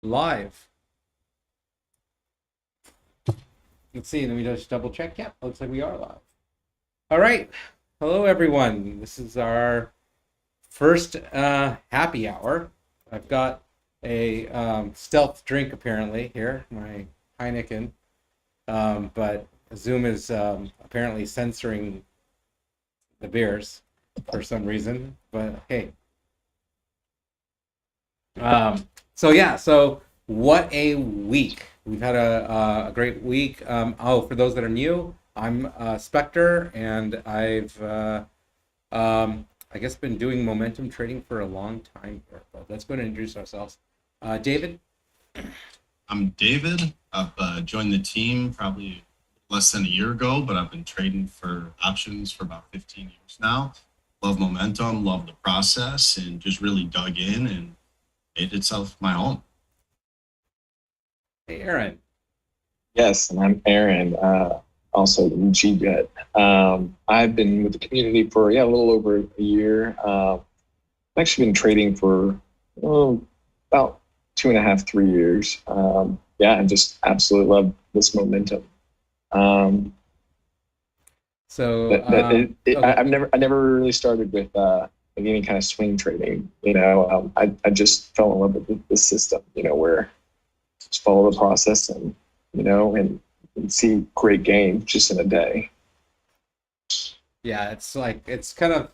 Live. Let's see. Let me just double check. Yeah, looks like we are live. All right. Hello, everyone. This is our first happy hour. I've got a stealth drink apparently here, my Heineken, but Zoom is apparently censoring the beers for some reason. But hey, so yeah, so what a week. We've had a great week. For those that are new, I'm Spectre, and I guess been doing momentum trading for a long time here. But let's go and introduce ourselves. David. I'm David. I've joined the team probably less than a year ago, but I've been trading for options for about 15 years now. Love momentum, love the process, and just really dug in and made itself my home. Hey, Aaron. Yes, and I'm Aaron, also the G-Jet. I've been with the community for a little over a year. I've actually been trading for about 2.5, 3 years. I just absolutely love this momentum. Um, So, that that okay. I never really started with like any kind of swing trading. I just fell in love with the system. Where just follow the process and see great gains just in a day. Yeah, it's like it's kind of.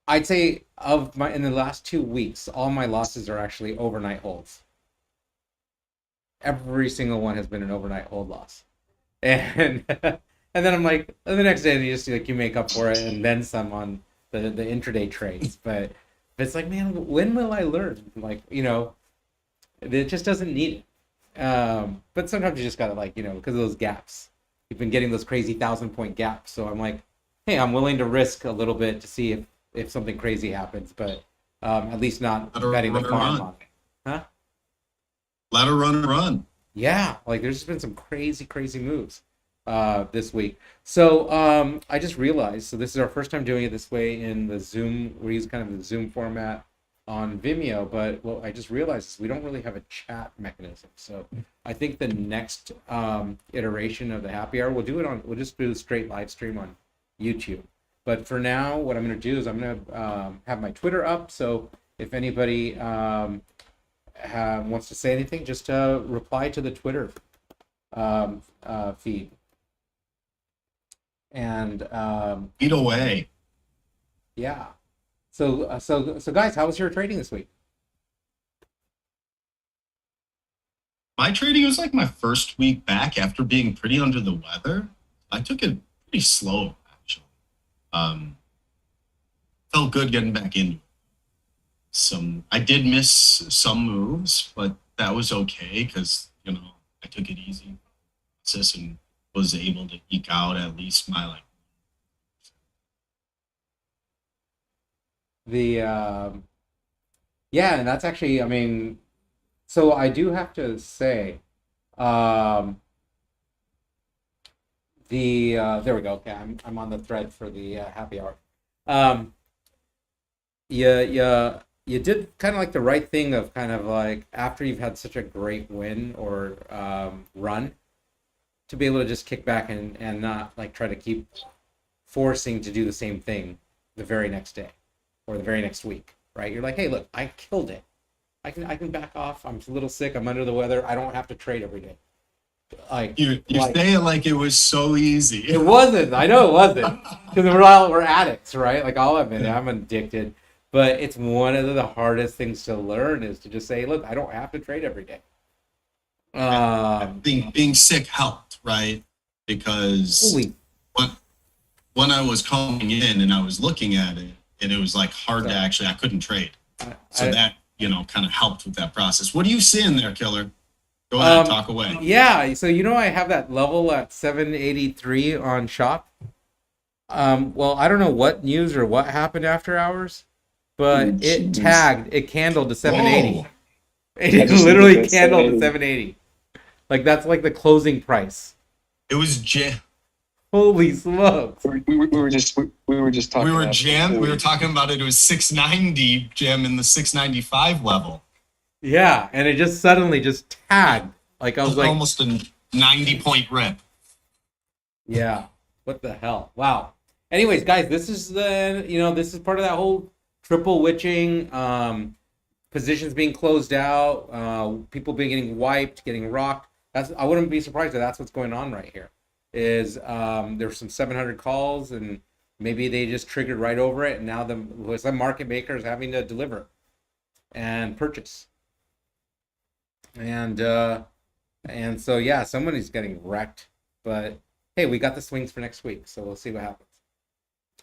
I'd say of my in the last 2 weeks, all my losses are actually overnight holds. Every single one has been an overnight hold loss. And and then I'm like, and the next day you just like you make up for it and then some on the intraday trades. But it's like, man, when will I learn? Like, it just doesn't need it. But sometimes you just gotta like, because of those gaps. You've been getting those crazy 1,000 point gaps. So I'm like, hey, I'm willing to risk a little bit to see if something crazy happens, but at least not Let her betting the run and farm run. on it. Huh? Let her run and run. Yeah, like there's been some crazy, crazy moves this week. So I just realized, so this is our first time doing it this way in the Zoom. We use kind of the Zoom format on Vimeo, but what I just realized is we don't really have a chat mechanism. So I think the next iteration of the happy hour, we'll just do a straight live stream on YouTube. But for now, what I'm going to do is I'm going to have my Twitter up. So if anybody wants to say anything, just reply to the Twitter feed. And Eat away. yeah, so guys, how was your trading this week? My trading was like my first week back after being pretty under the weather. I took it pretty slow, actually. Um, Felt good getting back into it. I did miss some moves, but that was okay because I took it easy and was able to eke out at least my like. The Yeah, and that's actually, I mean, so I do have to say, um, there we go. Okay, I'm on the thread for the happy hour. Um, you did kind of like the right thing of kind of like after you've had such a great win or run to be able to just kick back and not like try to keep forcing to do the same thing the very next day or the very next week, right? You're like, hey, look, I killed it. I can back off. I'm a little sick. I'm under the weather. I don't have to trade every day. Like You like say it like it was so easy. it wasn't. I know it wasn't because we're addicts, right? Like I'll admit it, I'm addicted. But it's one of the hardest things to learn is to just say, look, I don't have to trade every day. Um, Being sick helped, right? Because holy, when when I was coming in and I was looking at it, and it was like hard to sorry. actually I couldn't trade. So I, that kind of helped with that process. What are you seeing there, Killer? Go ahead, Um, talk away. yeah, so I have that level at 783 on shop. Well, I don't know what news or what happened after hours, but Ooh, jeez. it candled to 780. Whoa! I It just looked at literally that candled to 780. 780. Like that's like the closing price. It was jam. Holy smokes. We were just We talking were about it jammed. before We were we. talking about it. It was 690 jam in the 695 level. Yeah, and it just suddenly just tagged. Like I was like, Almost a 90-point rip. yeah, what the hell? Wow. Anyways, guys, this is this is part of that whole triple witching, positions being closed out, people being getting wiped, getting rocked. I wouldn't be surprised if that's what's going on right here. Is there's some 700 calls and maybe they just triggered right over it, and now some market makers having to deliver and purchase, and so yeah, somebody's getting wrecked. But hey, we got the swings for next week, so we'll see what happens.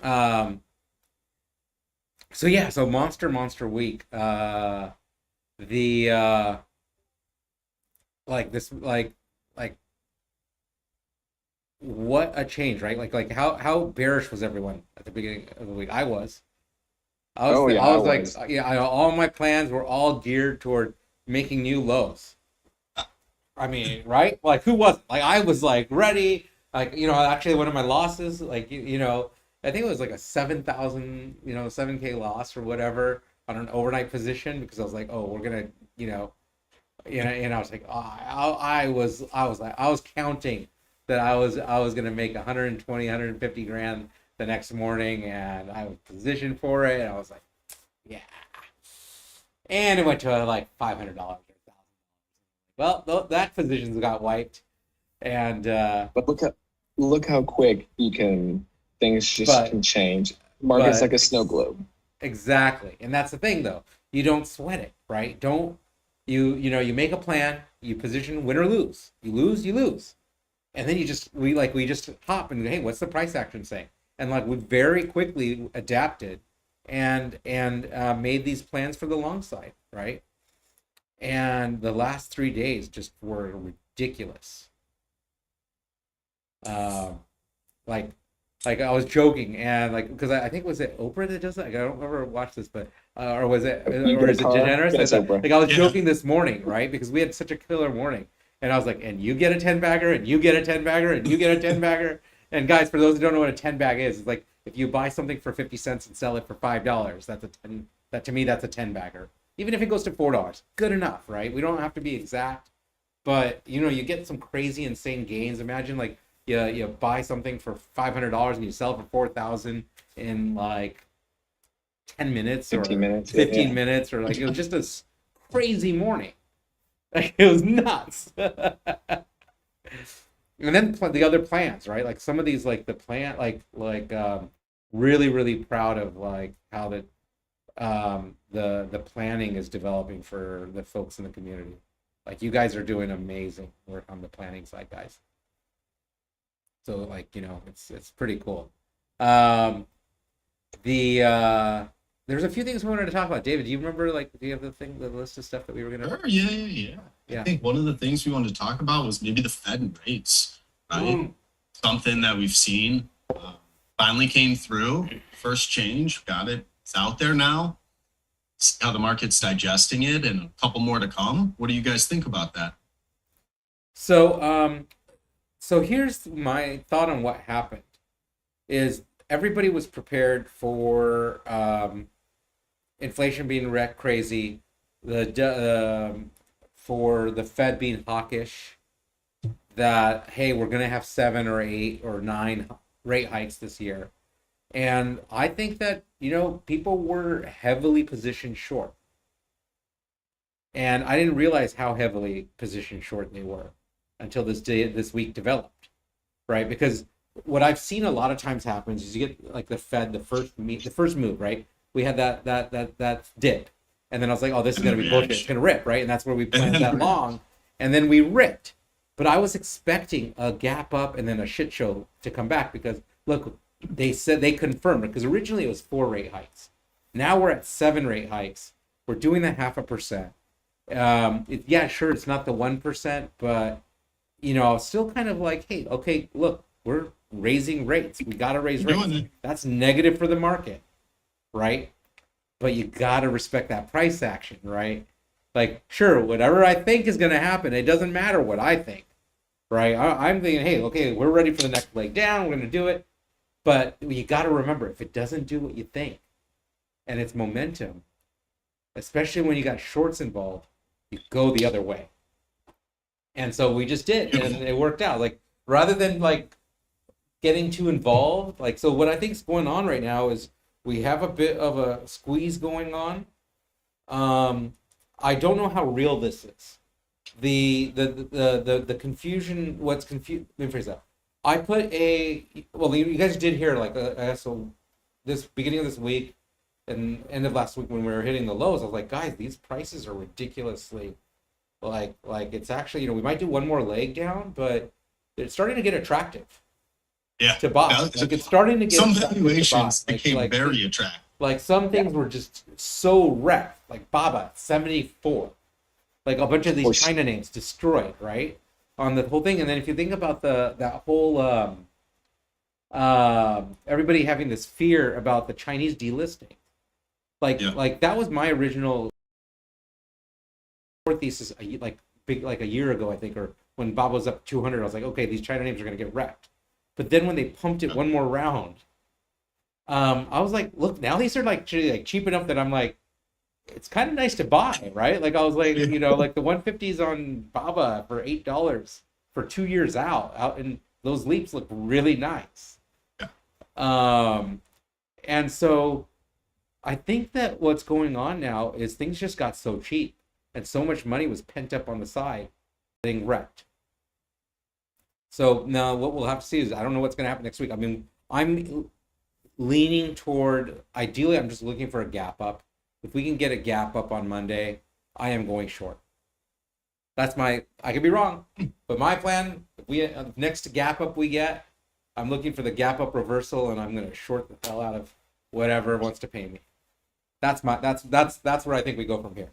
Um, so yeah, so monster week. The like this like what a change, right? Like how bearish was everyone at the beginning of the week? Oh yeah, I I was like, was. yeah, all my plans were all geared toward making new lows. I mean, right? Like who wasn't? Like I was like ready. Like actually one of my losses, like I think it was like a 7,000, 7K loss or whatever on an overnight position because I was like, oh, we're gonna, and I was like, oh, I was counting that I was gonna make 120, 150 grand the next morning, and I was positioned for it, and I was like, yeah, and it went to like $500. Well, that position's got wiped, and But look how quick you can things just but can change. Market's but like a snow globe. exactly, and that's the thing though. You don't sweat it, right? Don't you make a plan, you position win or lose. You lose. And then we just hop and hey, what's the price action saying? And like we very quickly adapted and made these plans for the long side, right? And the last 3 days just were ridiculous. Um, like like I was joking and like because I think was it Oprah that does that? Like, I don't ever watch this, but or was it If you or get a is it car, DeGeneres? yes, Oprah. Like I was Yeah. joking this morning, right? Because we had such a killer morning, and I was like, and you get a 10 bagger, and you get a 10 bagger, and you get a 10 bagger. And guys, for those who don't know what a 10 bag is, it's like if you buy something for 50 cents and sell it for $5, that's a ten. That to me, that's a 10 bagger. Even if it goes to $4, good enough, right? We don't have to be exact, but you get some crazy, insane gains. Imagine like you buy something for $500 and you sell it for 4,000 in like 10 minutes 15 or minutes. Yeah, 15 yeah. minutes or like it was just a crazy morning. Like it was nuts. And then the other plans, right? Like some of these, like the plan, really proud of like how the planning is developing for the folks in the community. Like you guys are doing amazing work on the planning side, guys. So like it's pretty cool. Um, the there's a few things we wanted to talk about. David, do you remember like do you have the list of stuff that we were gonna? Sure, yeah. I Yeah. think one of the things we wanted to talk about was maybe the Fed and rates, right? Mm. Something that we've seen finally came through. First change, got it. It's out there now. See how the market's digesting it, and a couple more to come. What do you guys think about that? So so here's my thought on what happened. Is everybody was prepared for inflation being wreck crazy, for the Fed being hawkish, that hey, we're gonna have 7 or 8 or 9 rate hikes this year, and I think that people were heavily positioned short, and I didn't realize how heavily positioned short they were until this week developed, right? Because what I've seen a lot of times happens is you get like the Fed the first move, right? We had that dip, and then I was like, oh, this is And the gonna be bullshit. It's reaction. gonna rip, right? And that's where we And planned then that long, and then we ripped. But I was expecting a gap up and then a shit show to come back because look, they said they confirmed it because originally it was 4 rate hikes. Now we're at 7 rate hikes. We're doing the 0.5%. Yeah, sure, it's not the 1%, but still kind of like, hey, okay, look, we're raising rates. We got to raise we're rates. doing it. That's negative for the market, right? But you got to respect that price action, right? Like, sure, whatever I think is going to happen, it doesn't matter what I think, right? I'm thinking, hey, okay, we're ready for the next leg down. We're going to do it. But you got to remember, if it doesn't do what you think and it's momentum, especially when you got shorts involved, You go the other way. And so we just did, and Beautiful. it worked out. Like rather than like getting too involved, like so what I think is going on right now is we have a bit of a squeeze going on. I don't know how real this is. The confusion. What's confused? Let me phrase that. I put a well. You guys did hear like so this beginning of this week and end of last week when we were hitting the lows. I was like, guys, these prices are ridiculously like it's actually we might do one more leg down, but it's starting to get attractive Yeah. to buy. Like it's starting to get Some attractive to buy. valuations became very attractive. Like some things were just so wrecked, like Baba 74, like a bunch of these China names destroyed, right, on the whole thing. And then if you think about that whole everybody having this fear about the Chinese delisting, like that was my original thesis, like a year ago, I think, or when Baba was up 200, I was like, okay, these China names are going to get wrecked. But then when they pumped it one more round, I was like, look, now these are like cheap enough that I'm like, it's kind of nice to buy, right? Like I was like, like the 150s on Baba for $8 for 2 years out, and those leaps look really nice. Yeah. And so I think that what's going on now is things just got so cheap, and so much money was pent up on the side, getting wrecked. So now what we'll have to see is I don't know what's going to happen next week. I mean, I'm leaning toward ideally I'm just looking for a gap up. If we can get a gap up on Monday, I am going short. That's I could be wrong, but my plan, if we next gap up we get, I'm looking for the gap up reversal, and I'm going to short the hell out of whatever wants to pay me. That's where I think we go from here.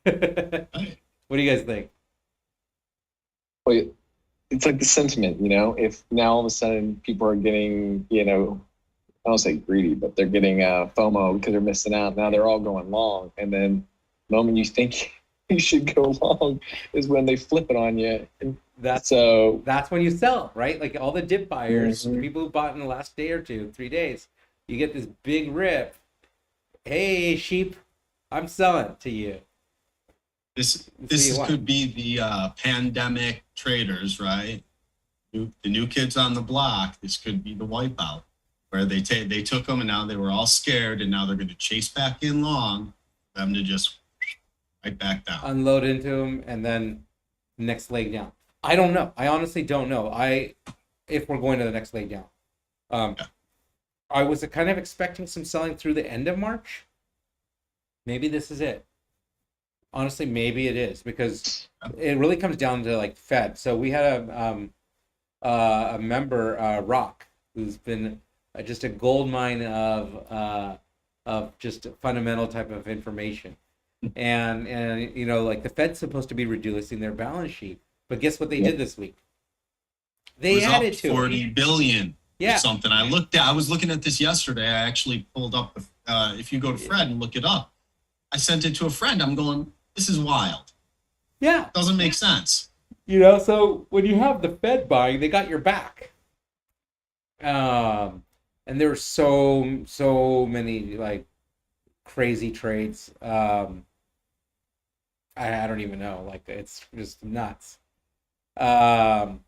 What do you guys think? Well, it's like the sentiment, if now all of a sudden people are getting, I don't say greedy, but they're getting FOMO because they're missing out. Now they're all going long. And then the moment you think you should go long is when they flip it on you. And that's when you sell, right? Like all the dip buyers, the people who bought in the last day or 2, 3 days, you get this big rip. Hey, sheep, I'm selling to you. This could be the pandemic traders, right? The new kids on the block. This could be the wipeout, where they took them and now they were all scared, and now they're going to chase back in long, for them to just right back down, unload into them, and then next leg down. I don't know. I honestly don't know. If we're going to the next leg down, I was kind of expecting some selling through the end of March. Maybe this is it. Honestly, maybe it is, because it really comes down to like Fed. So we had a member, Rock, who's been just a gold mine of just fundamental type of information, and like the Fed's supposed to be reducing their balance sheet, but guess what they did this week? They added to 40 billion. Yeah, something. I was looking at this yesterday. I actually pulled up. If you go to Fred and look it up, I sent it to a friend. I'm going, this is wild. Yeah, doesn't make sense. So when you have the Fed buying, they got your back. And there were so many like crazy trades. I don't even know. Like it's just nuts. So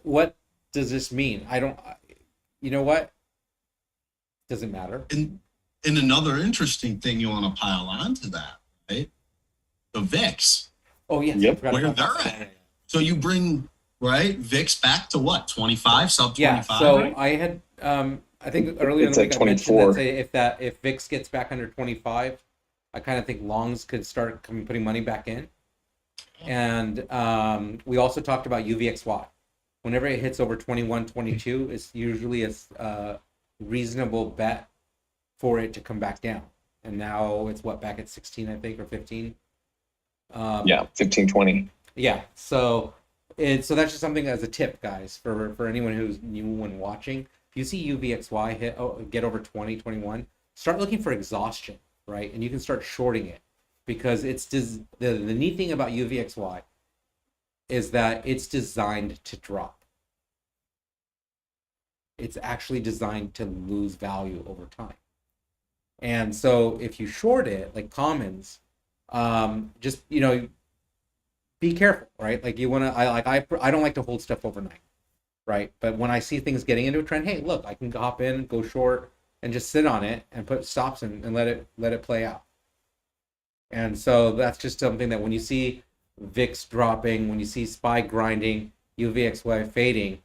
what does this mean? I don't. You know what? Doesn't matter. And another interesting thing you want to pile onto that, right? The VIX. Oh yes. Yep. Where they're at. So you bring VIX back to what? 25, sub 25. Yeah. So right? I had I think earlier in It's the at week I mentioned 24. that if VIX gets back under 25, I kind of think longs could start putting money back in. And we also talked about UVXY. Whenever it hits over 21, 22, it's usually a reasonable bet for it to come back down. And now it's back at 16, I think, or 15. 15, 20. Yeah. So that's just something as a tip, guys, for anyone who's new when watching. If you see UVXY get over 20, 21, start looking for exhaustion, right? And you can start shorting it, because it's the neat thing about UVXY is that it's designed to drop. It's actually designed to lose value over time. And so if you short it, like commons, just be careful, right? Like you want to, I don't like to hold stuff overnight, right? But when I see things getting into a trend, hey, look, I can hop in, go short, and just sit on it and put stops in and let it play out. And so that's just something that when you see VIX dropping, when you see SPY grinding, UVXY fading,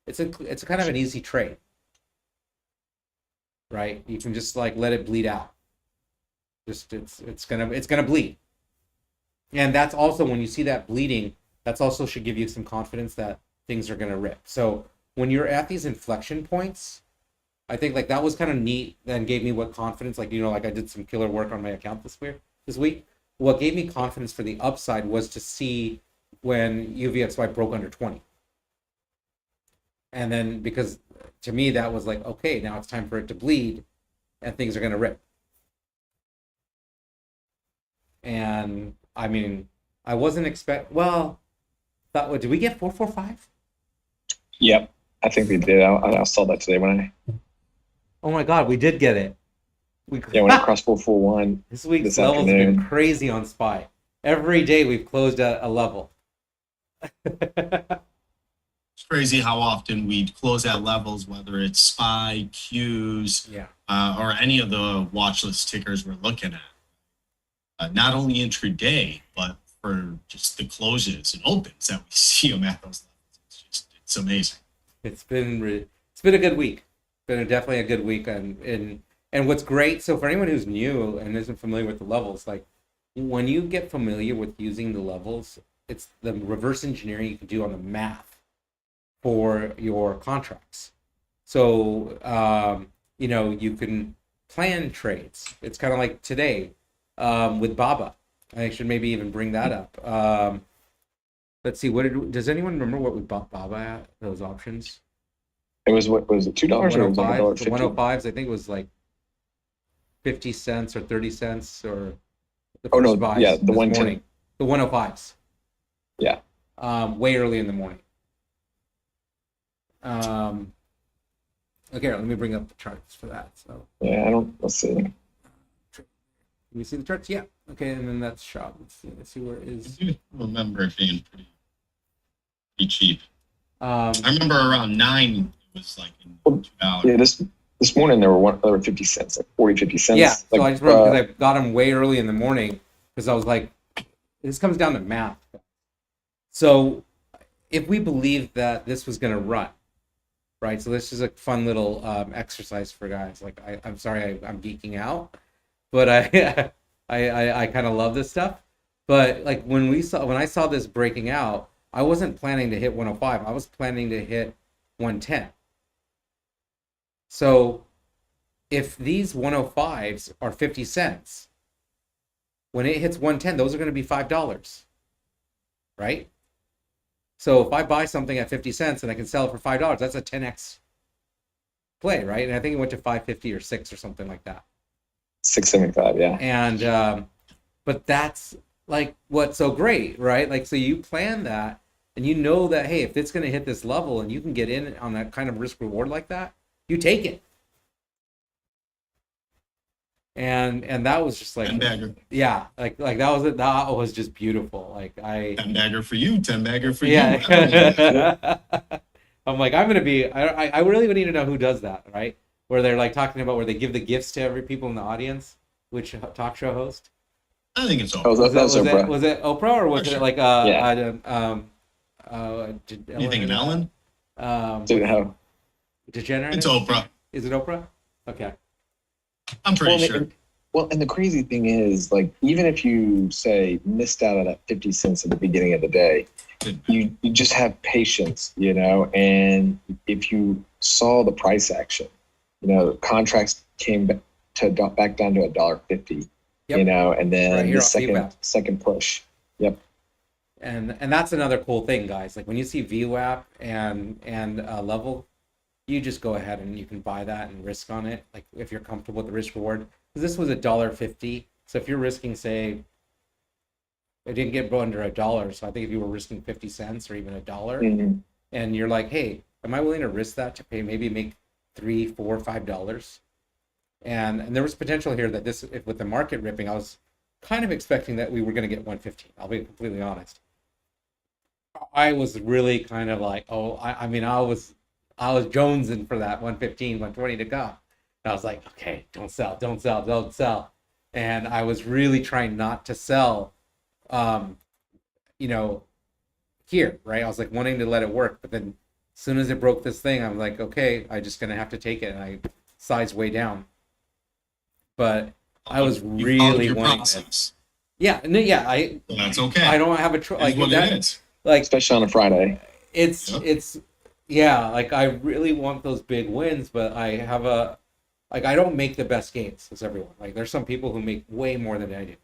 it's a kind of an easy trade, right? You can just like let it bleed out. Just it's gonna bleed. And that's also when you see that bleeding, that's also should give you some confidence that things are gonna rip. So when you're at these inflection points, I think like that was kind of neat and gave me what confidence, like like I did some killer work on my account this week. What gave me confidence for the upside was to see when UVXY broke under 20. And then because to me that was like, okay, now it's time for it to bleed and things are gonna rip. And I mean, I wasn't thought what did we get 445? Yep, I think we did. I saw that today when I Oh my god, we did get it. We when I crossed 441 This week's this levels have been afternoon. crazy on SPY. Every day we've closed at a level. It's crazy how often we close at levels, whether it's SPY, Qs, Yeah. or any of the watch list tickers we're looking at. Not only intraday, but for just the closes and opens that we see them at those levels. It's amazing. It's been a good week. Definitely a good week, and what's great. So for anyone who's new and isn't familiar with the levels, like when you get familiar with using the levels, it's the reverse engineering you can do on the math for your contracts. So you can plan trades. It's kind of like today with Baba. I should maybe even bring that up. Let's see. Does anyone remember what we bought Baba at? Those options. It was what was it $2 or it was like 105. The $1.50? 105s. I think it was like 50 cents or 30 cents or the Oh first no, yeah, buys the this 110. morning. The 105s. Yeah, Way early in the morning. Okay, let me bring up the charts for that. So, yeah. Let's see. can you see the charts? Yeah. Okay, and then that's shop. Let's see where it I is. do remember it being pretty cheap. Um, I remember around 9, it was like in $2. Yeah, this morning there were 50 cents, like 40, 50 cents. yeah. So Like, I just remember because I got them way early in the morning because I was like, this comes down to math. So if we believe that this was going to run, right? So this is a fun little exercise for guys. Like I'm sorry I'm geeking out, but I kind of love this stuff. But like when I saw this breaking out, I wasn't planning to hit 105. I was planning to hit 110. So if these 105s are 50 cents, when it hits 110, those are going to be $5, right? So if I buy something at 50 cents and I can sell it for $5, that's a 10x play, right? And I think it went to 550 or 6 or something like that. 675, yeah. And but that's like what's so great, right? Like so you plan that and you know that hey, if it's going to hit this level and you can get in on that kind of risk reward like that, you take it. And that was just like 10 bagger. yeah, like that was just beautiful. Like 10 bagger for you, 10 bagger for you. yeah. I'm like, I'm gonna be. I really would need to know who does that, right? Where they're like talking about where they give the gifts to every people in the audience. Which talk show host? I think it's Oh, over. that was Oprah. Was it Oprah or was For it sure. like You thinking Ellen? Didn't have. Degenerate? It's Oprah. Is it Oprah? Okay. I'm pretty Well, sure. and the crazy thing is, like, even if you say missed out on that 50 cents at the beginning of the day, you just have patience, and if you saw the price action, contracts came back down to $1.50, Yep. and then Right here the on VWAP. second push. Yep. And that's another cool thing, guys. Like when you see VWAP and level, you just go ahead and you can buy that and risk on it. Like if you're comfortable with the risk reward, because this was $1.50. So if you're risking, say, it didn't get under $1, so I think if you were risking 50 cents or even $1, Mm-hmm. and you're like, hey, am I willing to risk that to make $3, $4, $5? And there was potential here that this, if, with the market ripping, I was kind of expecting that we were going to get 115. I'll be completely honest. I was really kind of like, oh, I mean, I was jonesing for that 115, 120 to go. And I was like, okay, don't sell, don't sell, don't sell. And I was really trying not to sell, um, you know, here, right? I was like wanting to let it work, but then as soon as it broke this thing, I'm like, okay, I just gonna have to take it, and I sized way down. But I was You followed really your wanting to, process. yeah, no, yeah, So that's I okay. don't have a It is like what it that, is. like especially on a Friday. Yep. it's yeah, like I really want those big wins, but I have a like I don't make the best games as everyone. Like there's some people who make way more than I do.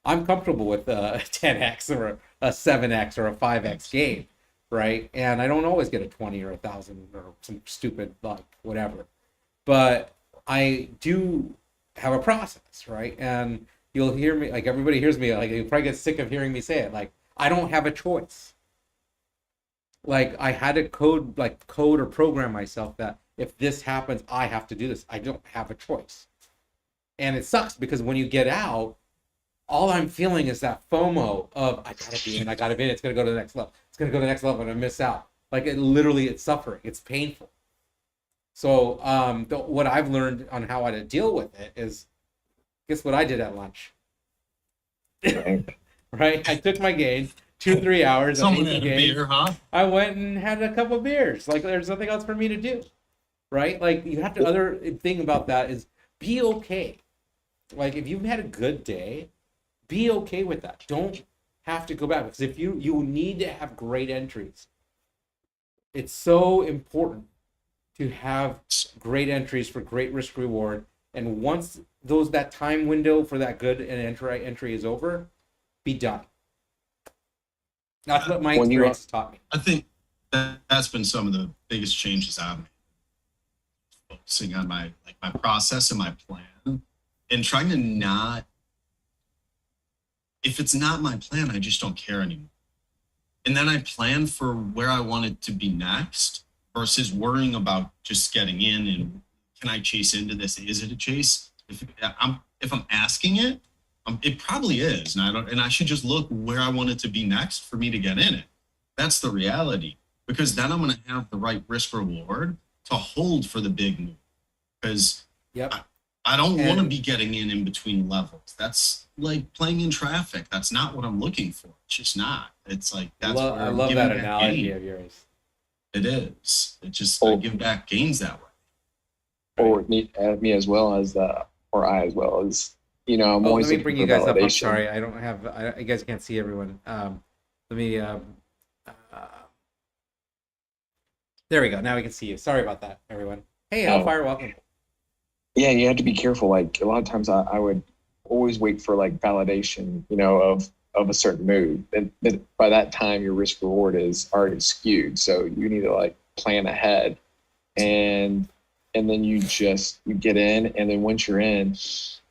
I'm comfortable with a 10x or a 7x or a 5x game, right? And I don't always get a 20 or 1,000 or some stupid like whatever. But I do have a process, right? And you'll hear me, like everybody hears me, like you'll probably get sick of hearing me say it. Like I don't have a choice. Like I had to code or program myself that if this happens, I have to do this. I don't have a choice. And it sucks because when you get out, all I'm feeling is that FOMO of I gotta be in, I gotta be in. It's gonna go to the next level. It's gonna go to the next level, and I miss out. Like it literally, it's suffering. It's painful. So what I've learned on how to deal with it is, guess what I did at lunch, Right? right? I took my gains, 2 3 hours. I Someone ate some had a gains. beer, huh? I went and had a couple beers. Like there's nothing else for me to do, right? Like you have to. Other thing about that is be okay. Like if you've had a good day, be okay with that. Don't have to go back because if you need to have great entries. It's so important to have great entries for great risk reward. And once those that time window for that good and entry is over, be done. That's what my When you experience has taught me. I think that's been some of the biggest changes I've made. Focusing on my process and my plan, and trying to not. If it's not my plan, I just don't care anymore. And then I plan for where I want it to be next versus worrying about just getting in and can I chase into this? Is it a chase? If I'm asking it, it probably is, and I don't. And I should just look where I want it to be next for me to get in it. That's the reality because then I'm going to have the right risk reward to hold for the big move because Yep. I don't want to And be getting in between levels. That's like playing in traffic. That's not what I'm looking for. It's just not. It's like that's where I I'm love giving that back analogy gain. of yours. It is. It just I or, give back gains that way. or Right. me as well as or I as well as I'm Oh, let always me looking bring you for guys up. I'm validation. sorry, I don't have. You guys can't see everyone. Let me. Uh, there we go. Now we can see you. Sorry about that, everyone. Hey, Oh, Hellfire, welcome. yeah, you have to be careful. Like a lot of times, I would always wait for like validation, of a certain move. And by that time, your risk reward is already skewed. So you need to like plan ahead, and then you get in, and then once you're in,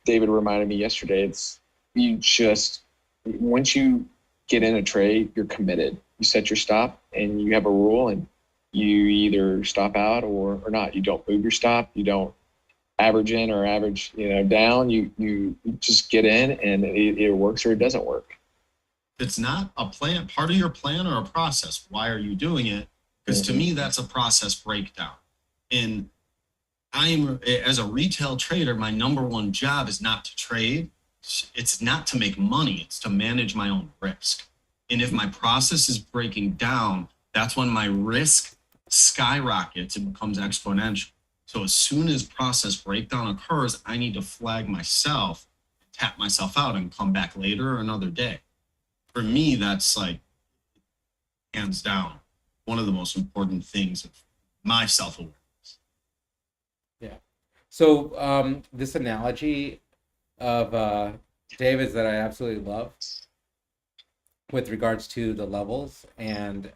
David reminded me yesterday. It's you just once you get in a trade, you're committed. You set your stop, and you have a rule, and you either stop out or not. You don't move your stop. You don't average in or average down. You just get in, and it works or it doesn't work. It's not a plan, part of your plan or a process. Why are you doing it? Because to Mm-hmm. me, that's a process breakdown. And I'm as a retail trader, my number one job is not to trade. It's not to make money. It's to manage my own risk. And if my process is breaking down, that's when my risk skyrockets and becomes exponential. So as soon as process breakdown occurs, I need to flag myself, tap myself out, and come back later or another day. For me, that's like hands down one of the most important things of my self awareness. Yeah. So this analogy of David's that I absolutely love with regards to the levels and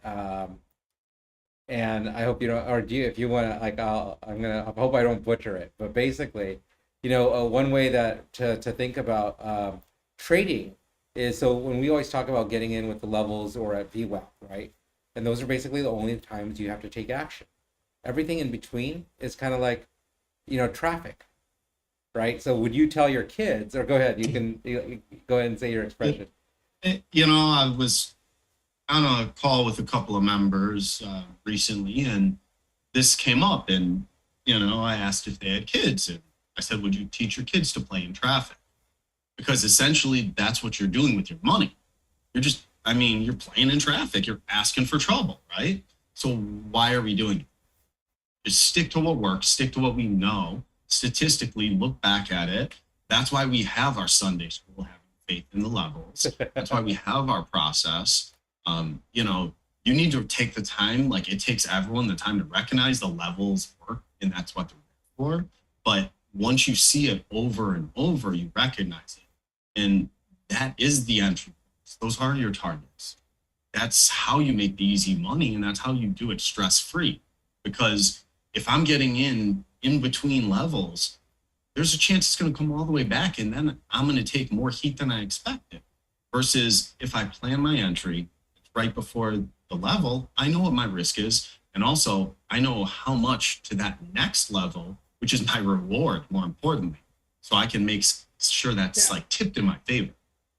I hope you don't or do you if you want to like I hope I don't butcher it, but basically, one way that to think about trading is so when we always talk about getting in with the levels or at VWAP, right? And those are basically the only times you have to take action. Everything in between is kind of like traffic. right? So would you tell your kids, or go ahead, you go ahead and say your expression. I was on a call with a couple of members recently, and this came up, and I asked if they had kids, and I said, "Would you teach your kids to play in traffic?" Because essentially, that's what you're doing with your money. You're playing in traffic. You're asking for trouble, right? So why are we doing it? Just stick to what works, stick to what we know. Statistically, look back at it. That's why we have our Sunday school, having faith in the levels. That's why we have our process. You need to take the time, like it takes everyone the time to recognize the levels work, and that's what they're for. But once you see it over and over, you recognize it. And that is the entry points. Those are your targets. That's how you make the easy money, and that's how you do it stress free. Because if I'm getting in between levels, there's a chance it's going to come all the way back, and then I'm going to take more heat than I expected. Versus if I plan my entry right before the level, I know what my risk is, and also I know how much to that next level, which is my reward, more importantly, so I can make sure that's like tipped in my favor.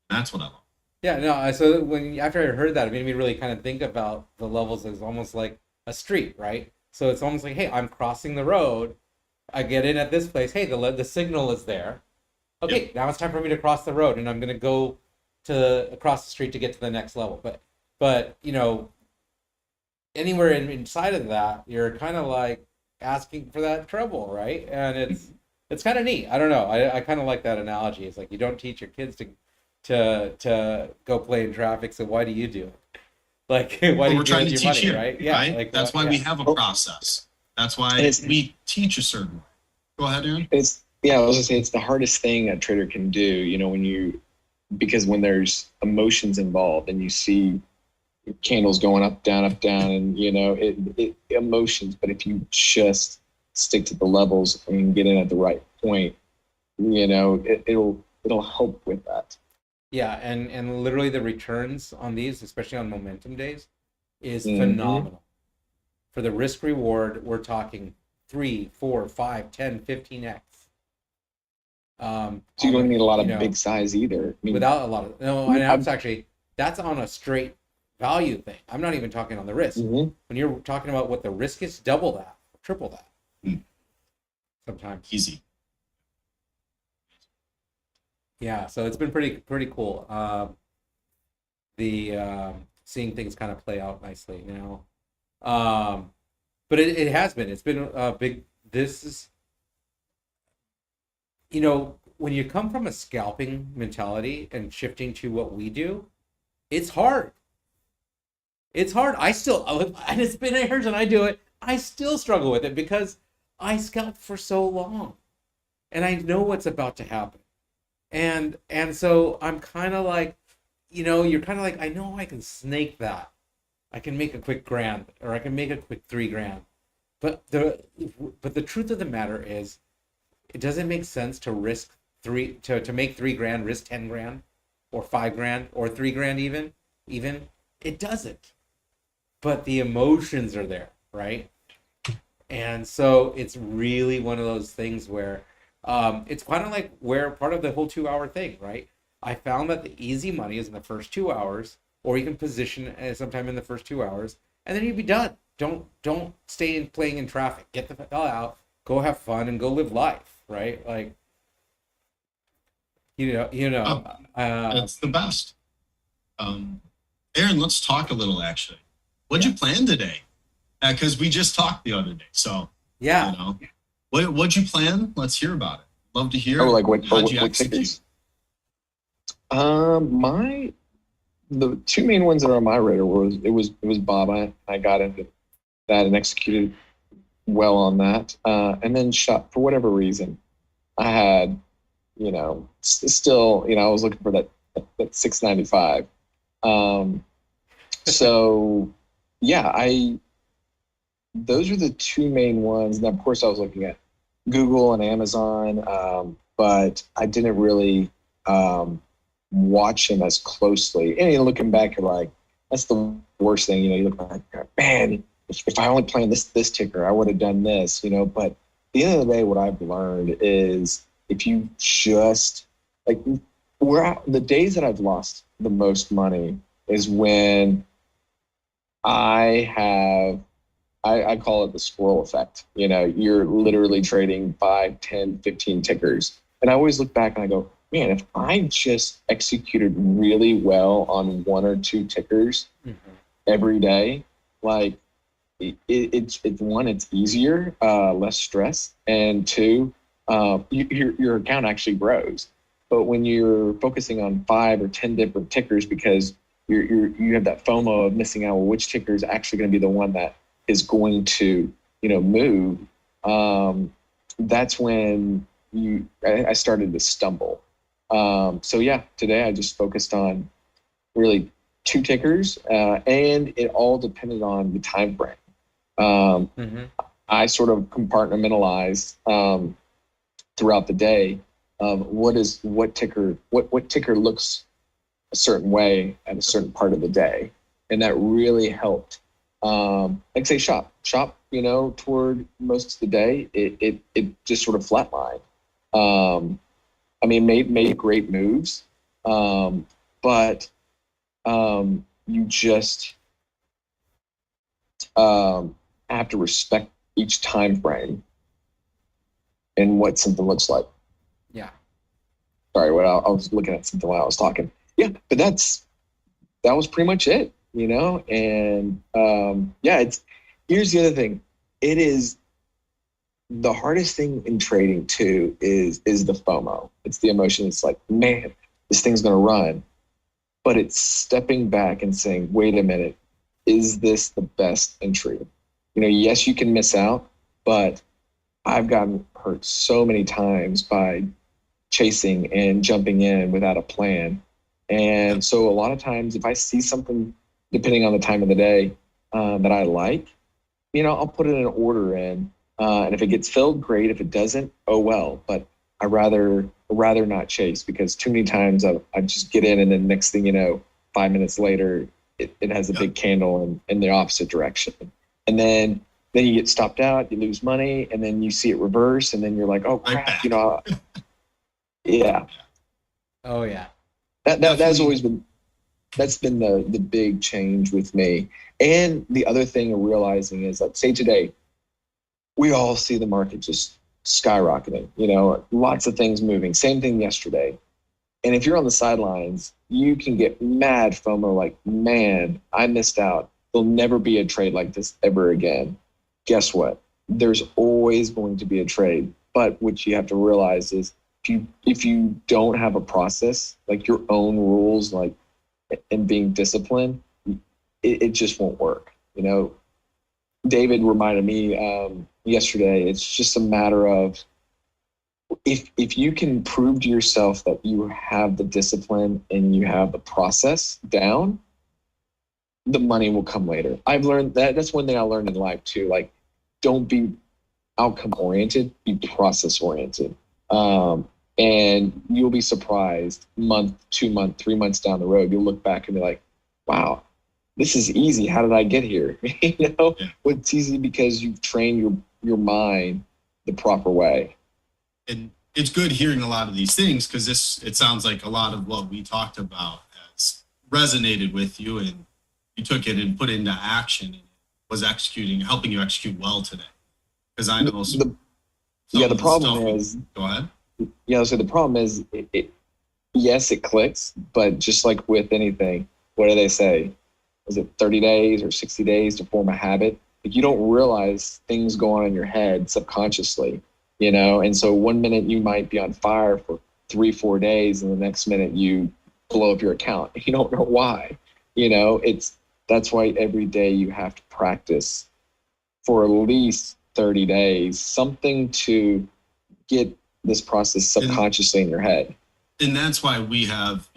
That's what I love. Yeah, no. So after I heard that, it made me really kind of think about the levels as almost like a street, right? So it's almost like, hey, I'm crossing the road. I get in at this place. Hey, the signal is there. Okay, Yep. now it's time for me to cross the road, and I'm gonna go to across the street to get to the next level. But anywhere inside of that, you're kind of like asking for that trouble, right? And it's kind of neat. I don't know. I kind of like that analogy. It's like you don't teach your kids to go play in traffic, so why do you do it? Like, why do But you we're do it trying with to your teach money, you, right? Yeah, right? like That's why yeah. we have a process. That's And why we teach a certain way. Go ahead, Aaron. it's yeah, I was gonna say it's the hardest thing a trader can do, because when there's emotions involved and you see candles going up, down, and it emotions. But if you just stick to the levels and get in at the right point, it'll help with that. Yeah, and literally the returns on these, especially on momentum days, is Mm-hmm. phenomenal. For the risk reward, we're talking 3, 4, 5, 10, 15x. So you On don't the need a lot of big size either. I mean, without a lot of no, and I've, that's on a straight value thing. I'm not even talking on the risk. mhm. When you're talking about what the risk is, double that, triple that Mm, sometimes. easy. Yeah, so it's been pretty cool. The seeing things kind of play out nicely now. Um, but it has been. It's been a big. This is when you come from a scalping mentality and shifting to what we do, it's hard. It's hard. I still, and it's been years and I do it. I still struggle with it because I scalped for so long and I know what's about to happen. And so I'm kind of like, you're kind of like, I know I can snake that. I can make a quick grand or I can make a quick 3 grand. But the truth of the matter is it doesn't make sense to risk to make 3 grand, risk 10 grand or 5 grand or 3 grand even it doesn't. But the emotions are there, right? And so it's really one of those things where it's kind of like where part of the whole 2 hour thing, right? I found that the easy money is in the first 2 hours, or you can position sometime in the first 2 hours, and then you'd be done. Don't stay in playing in traffic. Get the hell out, go have fun, and go live life, right? Like you know, you know. Oh, it's the best. Um, Aaron, let's talk a little. Actually, what'd Yeah, you plan today? Because we just talked the other day. So you yeah. know, what'd you plan? Let's hear about it. Love to Oh, hear it. like what? How'd you What execute? tickers? My the two main ones that are on my radar was Baba. I got into that and executed well on that. And then shot for whatever reason. I had, still, I was looking for that 695. Um, so yeah, those are the two main ones. And of course I was looking at Google and Amazon, but I didn't really watch them as closely. And looking back, you're like, that's the worst thing. You look back, man, if I only planned this ticker, I would have done this. But at the end of the day, what I've learned is if you just like the days that I've lost the most money is when I have I call it the squirrel effect. You know, you're literally trading 5, 10, 15 tickers. And I always look back and I go, man, if I just executed really well on one or two tickers every day, like it's one, it's easier, less stress, and two, your account actually grows. But when you're focusing on 5 or 10 different tickers because you have that FOMO of missing out, well, which ticker is actually going to be the one that is going to move. That's when I started to stumble. So yeah, today I just focused on really two tickers, and it all depended on the time frame. I sort of compartmentalized throughout the day of what ticker looks a certain way at a certain part of the day, and that really helped. Like say shop, toward most of the day, it just sort of flatlined. I mean, made great moves, but you just have to respect each time frame and what something looks like. Yeah. Sorry, I was looking at something while I was talking. Yeah, but that was pretty much it, And yeah, here's the other thing. It is the hardest thing in trading too is the FOMO. It's the emotion. It's like, man, this thing's gonna run. But it's stepping back and saying, wait a minute, is this the best entry? Yes, you can miss out, but I've gotten hurt so many times by chasing and jumping in without a plan. And so a lot of times if I see something, depending on the time of the day, that I like, I'll put it in an order in. And if it gets filled, great. If it doesn't, oh well. But I rather not chase, because too many times I just get in and then next thing you know, 5 minutes later, it has a big candle in the opposite direction. And then you get stopped out, you lose money, and then you see it reverse, and then you're like, oh crap, yeah. Oh yeah. That's always been the big change with me. And the other thing of realizing is, like, say today, we all see the market just skyrocketing, lots of things moving. Same thing yesterday. And if you're on the sidelines, you can get mad FOMO, like, man, I missed out. There'll never be a trade like this ever again. Guess what? There's always going to be a trade. But what you have to realize is if you don't have a process, like your own rules, like, and being disciplined, it just won't work. David reminded me yesterday, it's just a matter of if you can prove to yourself that you have the discipline and you have the process down, the money will come later. I've learned that's one thing I learned in life too. Like, don't be outcome oriented, be process oriented. And you'll be surprised month, 2 month, 3 months down the road, you'll look back and be like, wow, this is easy. How did I get here? Well, it's easy because you've trained your mind the proper way. And it's good hearing a lot of these things, because it sounds like a lot of what we talked about has resonated with you, and you took it and put it into action, and was helping you execute well today. Because I know the problem is, go ahead. Yeah, so the problem is, yes, it clicks, but just like with anything, what do they say? Is it 30 days or 60 days to form a habit? Like, you don't realize things go on in your head subconsciously, And so 1 minute you might be on fire for 3-4 days, and the next minute you blow up your account. You don't know why. That's why every day you have to practice for at least 30 days, something to get this process subconsciously in your head. And that's why we have,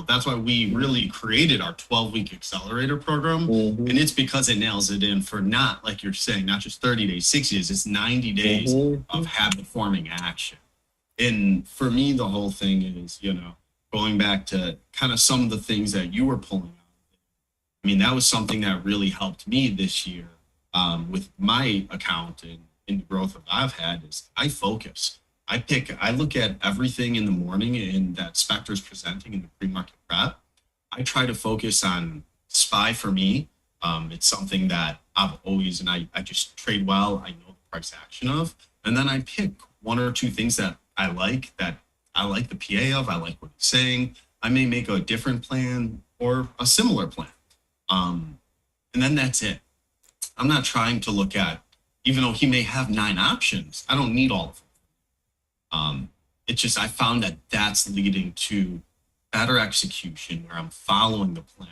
that's why we really created our 12-week accelerator program. Mm-hmm. And it's because it nails it in for, not like you're saying, not just 30 days, 60 days, it's 90 days of habit forming action. And for me, the whole thing is, going back to kind of some of the things that you were pulling out. I mean, that was something that really helped me this year with my account and the growth that I've had, is I focus. I look at everything in the morning in that Spectre's presenting in the pre-market prep. I try to focus on SPY for me. It's something that I've always, and I just trade well. I know the price action of, and then I pick one or two things that I like the PA of. I like what he's saying. I may make a different plan or a similar plan. And then that's it. I'm not trying to look at, even though he may have 9 options, I don't need all of them. It's just I found that that's leading to better execution where I'm following the plan.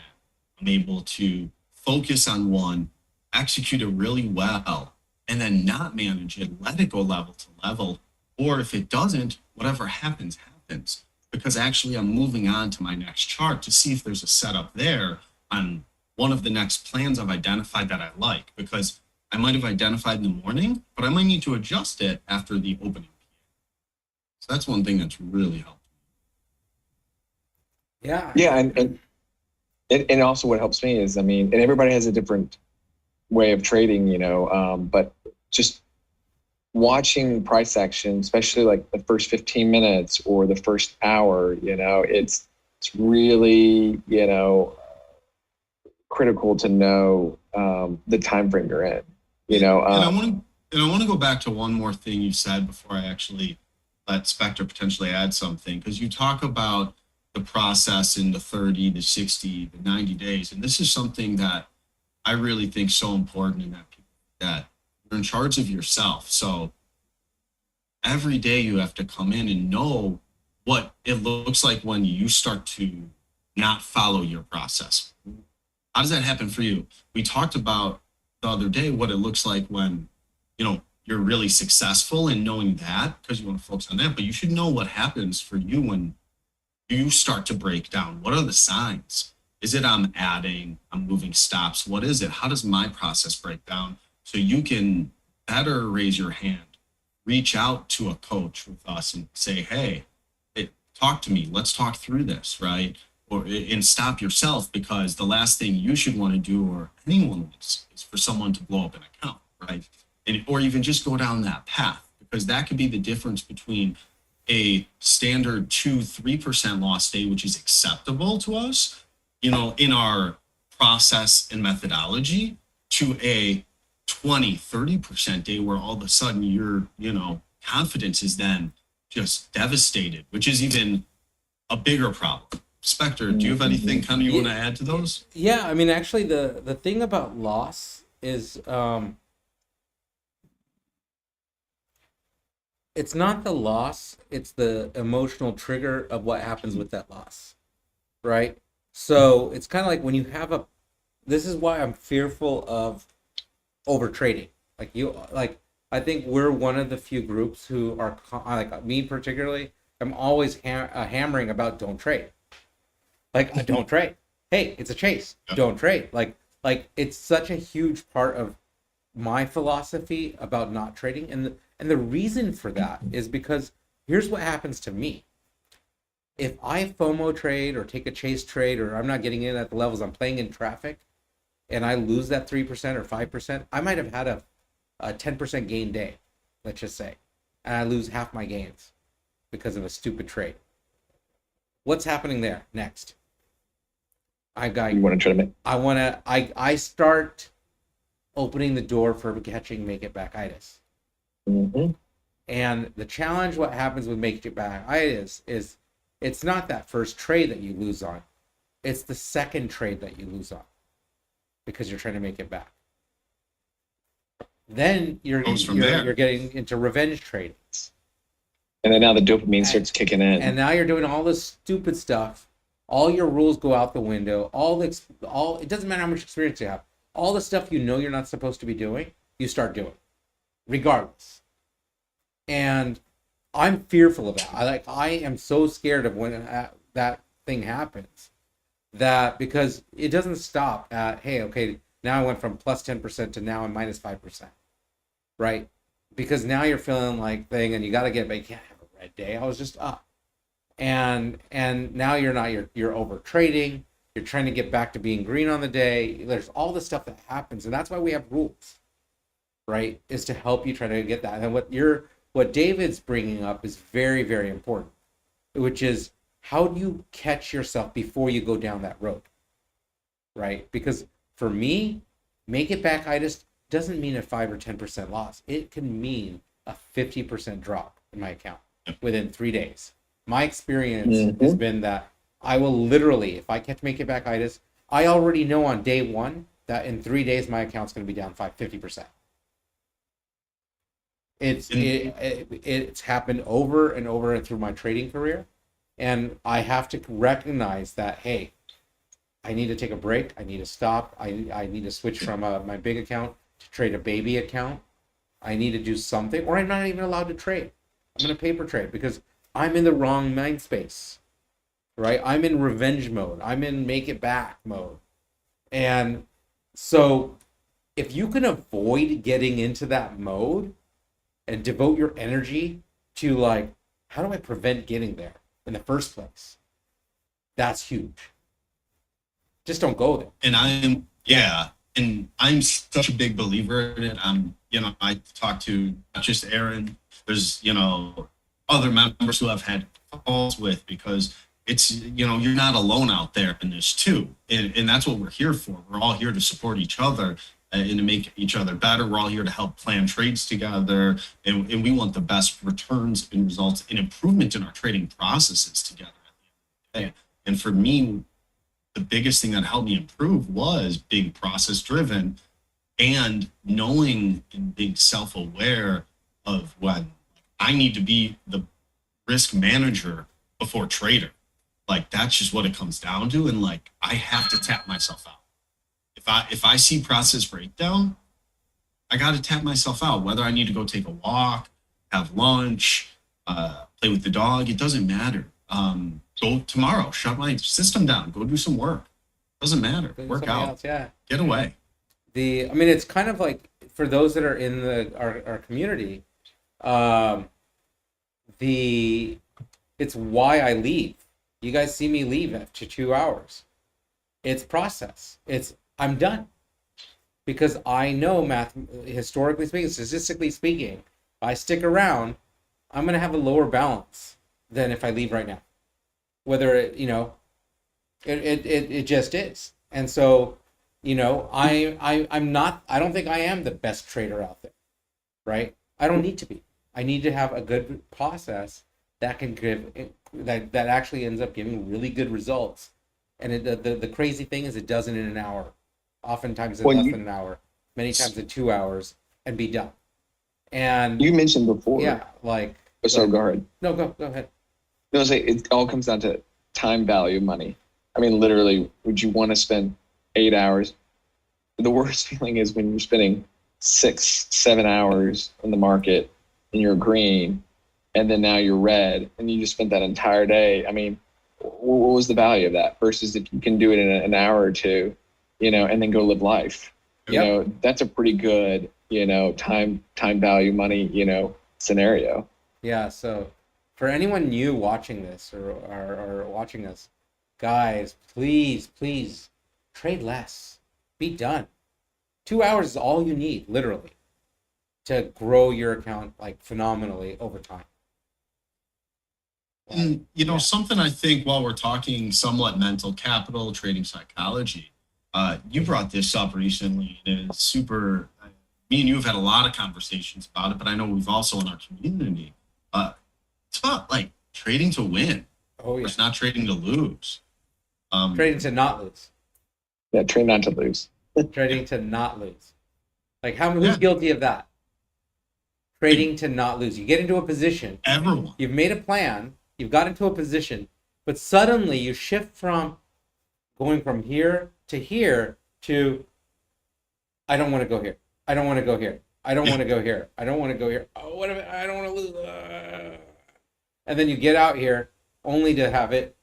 I'm able to focus on one, execute it really well, and then not manage it, let it go level to level. Or if it doesn't, whatever happens, happens. Because actually I'm moving on to my next chart to see if there's a setup there on one of the next plans I've identified that I like. Because I might have identified in the morning, but I might need to adjust it after the opening. So that's one thing that's really helped. Yeah. Yeah, and also what helps me is, I mean, and everybody has a different way of trading, but just watching price action, especially like the first 15 minutes or the first hour, it's really, critical to know the time frame you're in. And I want to go back to one more thing you said before I actually let Spectre potentially add something, because you talk about the process in the 30, the 60, the 90 days. And this is something that I really think so important in that you're in charge of yourself. So every day you have to come in and know what it looks like when you start to not follow your process. How does that happen for you? We talked about the other day what it looks like when, you're really successful in knowing that, because you want to focus on that, but you should know what happens for you when you start to break down. What are the signs? Is it I'm moving stops? What is it? How does my process break down? So you can better raise your hand, reach out to a coach with us and say, hey, talk to me. Let's talk through this, right? And stop yourself, because the last thing you should want to do, or anyone wants, is for someone to blow up an account, right? Or even just go down that path, because that could be the difference between a standard 2-3% loss day, which is acceptable to us, in our process and methodology, to a 20-30% day where all of a sudden your confidence is then just devastated, which is even a bigger problem. Spectre, do you have anything kind of you want to add to those? Yeah, I mean, actually, the thing about loss is it's not the loss, it's the emotional trigger of what happens with that loss, right? So it's kind of like when you have this is why I'm fearful of over trading. I think we're one of the few groups who are, like me particularly, I'm always hammering about don't trade. Like, don't trade. Hey, it's a chase. Don't trade. Like it's such a huge part of my philosophy about not trading, and the reason for that is because here's what happens to me. If I FOMO trade or take a chase trade, or I'm not getting in at the levels I'm playing in traffic, and I lose that 3% or 5%, I might have had a 10% gain day, let's just say, and I lose half my gains because of a stupid trade. What's happening there next? You want to try to make... I start opening the door for catching make it back itis. Mm-hmm. And the challenge, what happens with make it back itis, is it's not that first trade that you lose on, it's the second trade that you lose on, because you're trying to make it back. Then you're getting into revenge trading. And then now the dopamine starts kicking in. And now you're doing all this stupid stuff. All your rules go out the window. It doesn't matter how much experience you have. All the stuff you're not supposed to be doing, you start doing, regardless. And I'm fearful of that. I am so scared of when that thing happens, that because it doesn't stop at, hey, okay, now I went from plus 10% to now I'm minus 5%, right? Because now you're feeling like thing, and you got to get back. You can't have a red day. I was just up, and now you're not. You're over trading. You're trying to get back to being green on the day. There's all the stuff that happens, and that's why we have rules, right? Is to help you try to get that. And what what David's bringing up is very, very important, which is how do you catch yourself before you go down that road, right? Because for me, make it back itis doesn't mean a 5 or 10% loss. It can mean a 50% drop in my account within 3 days. My experience has been that I will literally, if I catch make it back itis, I already know on day one that in 3 days my account's going to be down 50%. It's happened over and over through my trading career, and I have to recognize that, hey, I need to take a break. I need to stop. I need to switch from my big account to trade a baby account. I need to do something, or I'm not even allowed to trade. I'm going to paper trade because I'm in the wrong mind space, right? I'm in revenge mode. I'm in make it back mode. And so if you can avoid getting into that mode and devote your energy to like, how do I prevent getting there in the first place? That's huge. Just don't go there. And I'm such a big believer in it. I talk to not just Aaron, there's, other members who I've had calls with, because it's, you're not alone out there in this too. And that's what we're here for. We're all here to support each other and to make each other better. We're all here to help plan trades together. And we want the best returns and results and improvement in our trading processes together at the end of the day. And for me, the biggest thing that helped me improve was being process driven and knowing and being self-aware of when I need to be the risk manager before trader. Like, that's just what it comes down to. And like, I have to tap myself out. If I see process breakdown, I got to tap myself out, whether I need to go take a walk, have lunch, play with the dog, it doesn't matter. Go tomorrow, shut my system down, go do some work. Doesn't matter. Work out. Else, yeah. Get away. It's kind of like for those that are in our community, it's why I leave. You guys see me leave after 2 hours. It's process. I'm done. Because I know historically speaking, statistically speaking, if I stick around, I'm going to have a lower balance than if I leave right now. Whether it just is. And so, I don't think I am the best trader out there, right? I don't need to be. I need to have a good process that can give that actually ends up giving really good results. And the crazy thing is, it does it in an hour, oftentimes in less than an hour, many times in 2 hours, and be done. And you mentioned before, yeah, like. So go ahead. No, go ahead. No, it all comes down to time value of money. I mean, literally, would you want to spend 8 hours? The worst feeling is when you're spending 6-7 hours in the market and you're green, and then now you're red, and you just spent that entire day. I mean, what was the value of that versus if you can do it in an hour or two, and then go live life? That's a pretty good, time value money, scenario. Yeah. So for anyone new watching this or watching us, guys, please trade less. Be done. 2 hours is all you need, literally, to grow your account like phenomenally over time. And something I think while we're talking somewhat mental capital, trading psychology, you brought this up recently, and it's super. Me and you have had a lot of conversations about it, but I know we've also in our community. It's about like trading to win. Oh yeah. It's not trading to lose. Trading to not lose. Yeah, trade not to lose. Trading to not lose. Like who's guilty of that? Trading to not lose. You get into a position. Everyone. You've made a plan. You've got into a position, but suddenly you shift from going from here to I don't want to go here. I don't want to go here. I don't want to go here. I don't want to go here. Oh, what if I don't want to lose? And then you get out here only to have it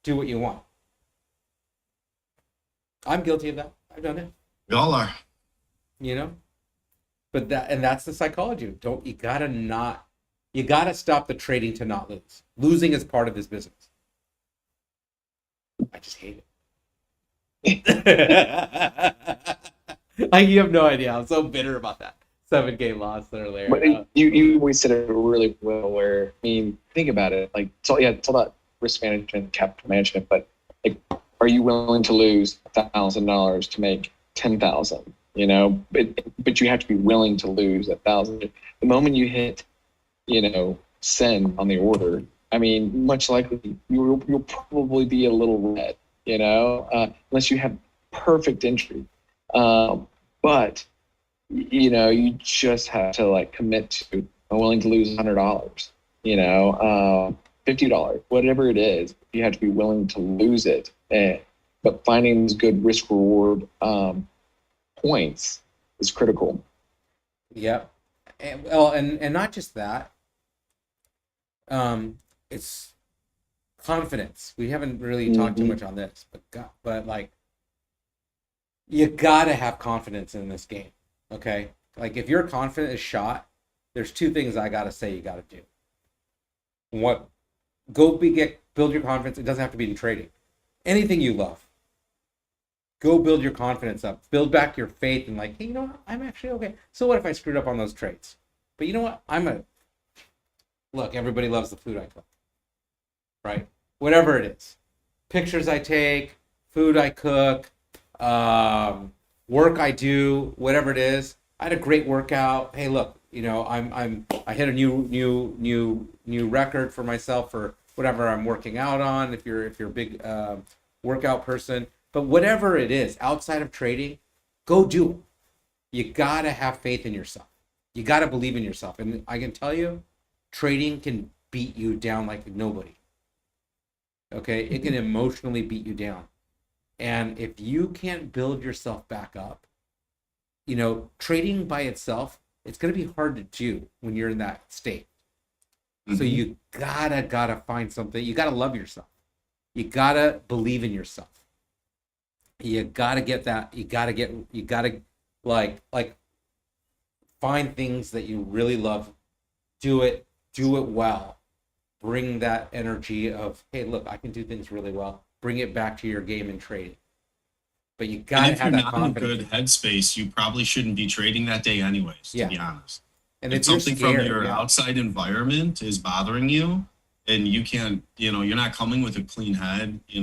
do what you want. I'm guilty of that. I've done it. We all are. But that's the psychology. You gotta stop the trading to not lose. Losing is part of this business. I just hate it. You have no idea. I'm so bitter about that. 7 game loss earlier. But you always said it really well. Where I mean, think about it. Like, it's all about risk management, capital management. But like, are you willing to lose $1,000 to make 10,000? You know, but you have to be willing to lose 1,000. The moment you hit, send on the order, I mean, much likely you'll probably be a little red. Unless you have perfect entry. But you just have to like commit to. I'm willing to lose $100. $50, whatever it is. You have to be willing to lose it. But finding these good risk reward points is critical. Yep. And not just that. It's confidence. We haven't really talked too much on this, but like, you gotta have confidence in this game. Okay, like if your confidence is shot, there's 2 things I gotta say you gotta do. Build your confidence. It doesn't have to be in trading. Anything you love. Go build your confidence up. Build back your faith and like, hey, you know what? I'm actually okay. So what if I screwed up on those trades? But you know what? Look, everybody loves the food I cook. Right? Whatever it is. Pictures I take, food I cook, work I do, whatever it is. I had a great workout. Hey, look, I hit a new record for myself for whatever I'm working out on. If you're a big workout person, but whatever it is outside of trading, go do it. You gotta have faith in yourself. You gotta believe in yourself, and I can tell you, trading can beat you down like nobody. Okay, it can emotionally beat you down. And if you can't build yourself back up, trading by itself, it's going to be hard to do when you're in that state. Mm-hmm. So you gotta find something. You gotta love yourself. You gotta believe in yourself. You gotta get that. You gotta like find things that you really love. Do it well. Bring that energy of, hey, look, I can do things really well. Bring it back to your game and trade. But you gotta have that confidence. If you're not in good headspace, you probably shouldn't be trading that day anyways, to be honest. And if something from your outside environment is bothering you and you can't, you're not coming with a clean head, you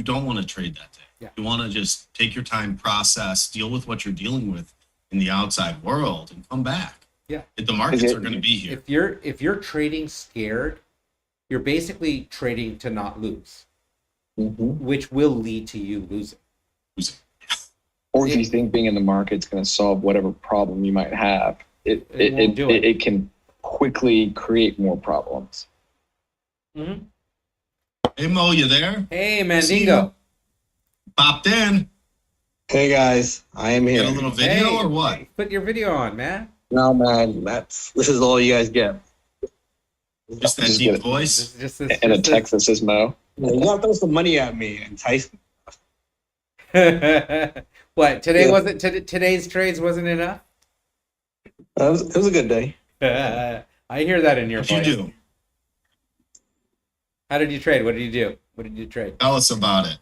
don't want to trade that day. Yeah. You want to just take your time, process, deal with what you're dealing with in the outside world and come back. Yeah. The markets are going to be here. If you're trading scared, you're basically trading to not lose, which will lead to you losing. Or if you think being in the market's going to solve whatever problem you might have, it can quickly create more problems. Mm-hmm. Hey Mo, you there? Hey Mandingo. Popped in. Hey guys, I am here. Get a little video or what? Put your video on, man. No man, this is all you guys get. Just that deep voice. And a Texas is Mo. Yeah, you gotta throw some money at me and entice me. What today today's trades wasn't enough? It was a good day. I hear that in your voice. What'd you do? How did you trade? What did you do? What did you trade? Tell us about it.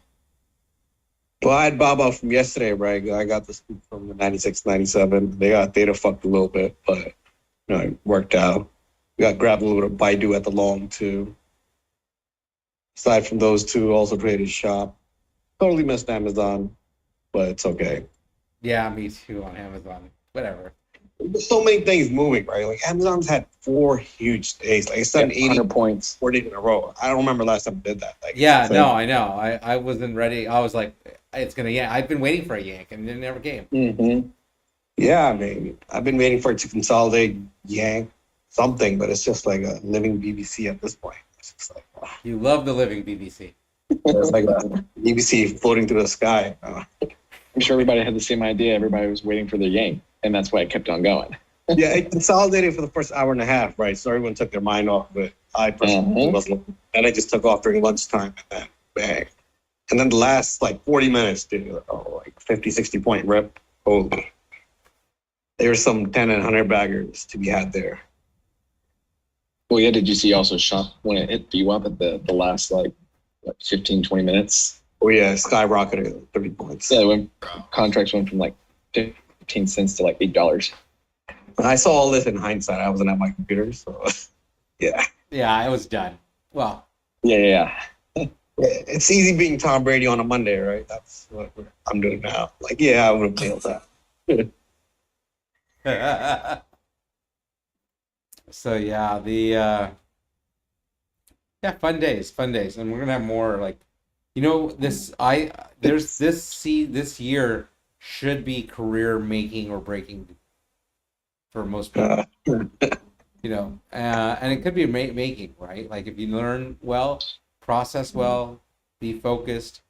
Well, I had Baba from yesterday, right? I got the scoop from the 96, 97. They got theta fucked a little bit, but it worked out. We got grabbed a little bit of Baidu at the long too. Aside from those two, also traded shop. Totally missed Amazon, but it's okay. Yeah, me too on Amazon. Whatever. There's so many things moving, right? Like Amazon's had 4 huge days. Like it's done 80 points 4 days in a row. I don't remember last time I did that. Like, I know. I wasn't ready. I was like, it's gonna yank. I've been waiting for a yank and it never came. Mm-hmm. Yeah, I mean, I've been waiting for it to consolidate, yank something, but it's just like a living BBC at this point. It's just like, You love the living BBC. It's like a BBC floating through the sky. I'm sure everybody had the same idea. Everybody was waiting for their yank, and that's why it kept on going. Yeah, it consolidated for the first hour and a half, right? So everyone took their mind off of it. I personally wasn't. And I just took off during lunchtime and then bang. And then the last 40 minutes, dude, 50, 60 point rip. Holy. There's some 10 and 100 baggers to be had there. Well, yeah, did you see also shop when it hit VWAP at the last 15, 20 minutes? Oh yeah, skyrocketed 30 points. Yeah, when contracts went from 15 cents to $8. I saw all this in hindsight. I wasn't at my computer, so yeah. Yeah, it was done. Well, Yeah. It's easy being Tom Brady on a Monday, right? That's what I'm doing now. Like, yeah, I would have nailed that. so yeah, the yeah, fun days, and we're gonna have more like, this there's this year should be career making or breaking for most people, and it could be making, right? Like if you learn well, process well, be focused,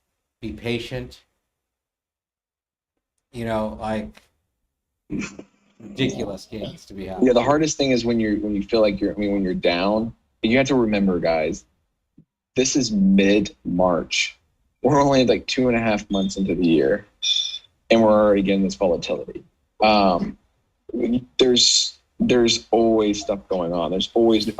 be patient, like ridiculous games to be had. Yeah, the hardest thing is when you feel like when you're down, you have to remember, guys, this is mid-March. We're only like 2.5 months into the year, and we're already getting this volatility. There's always stuff going on. There's always,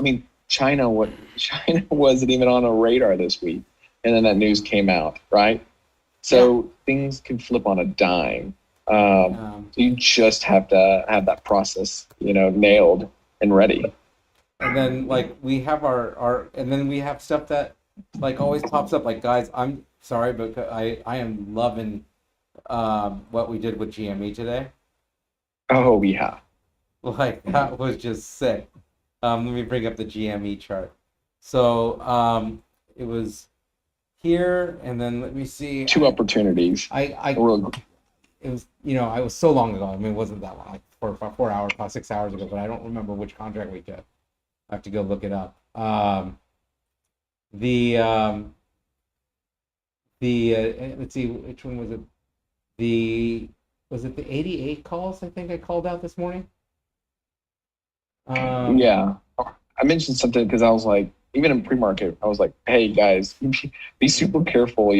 China wasn't even on a radar this week, and then that news came out, right? So things can flip on a dime. You just have to have that process, nailed and ready. And then like we have and then we have stuff that like always pops up. Like, guys, I'm sorry, but I am loving what we did with GME today. Oh yeah. Like that was just sick. Let me bring up the GME chart. So it was here, and then let me see. Two opportunities. It was, I was so long ago. I mean, it wasn't that long, like 4 hours, about 6 hours ago, but I don't remember which contract we took. I have to go look it up. Let's see, which one was it? Was it the 88 calls I think I called out this morning? Yeah. I mentioned something because I was like, even in pre-market, I was like, hey guys, be super careful,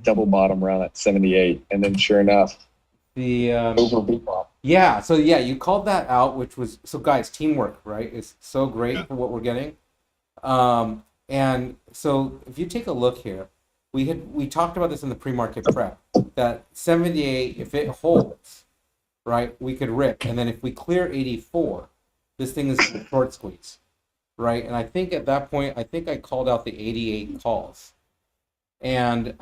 double bottom around at 78. And then sure enough, yeah, so yeah, you called that out, which was, so guys, teamwork, right? Is so great for what we're getting. And so if you take a look here, we talked about this in the pre-market prep, that 78, if it holds, right, we could rip. And then if we clear 84, this thing is a short squeeze, right? And I think at that point, I think I called out the 88 calls. And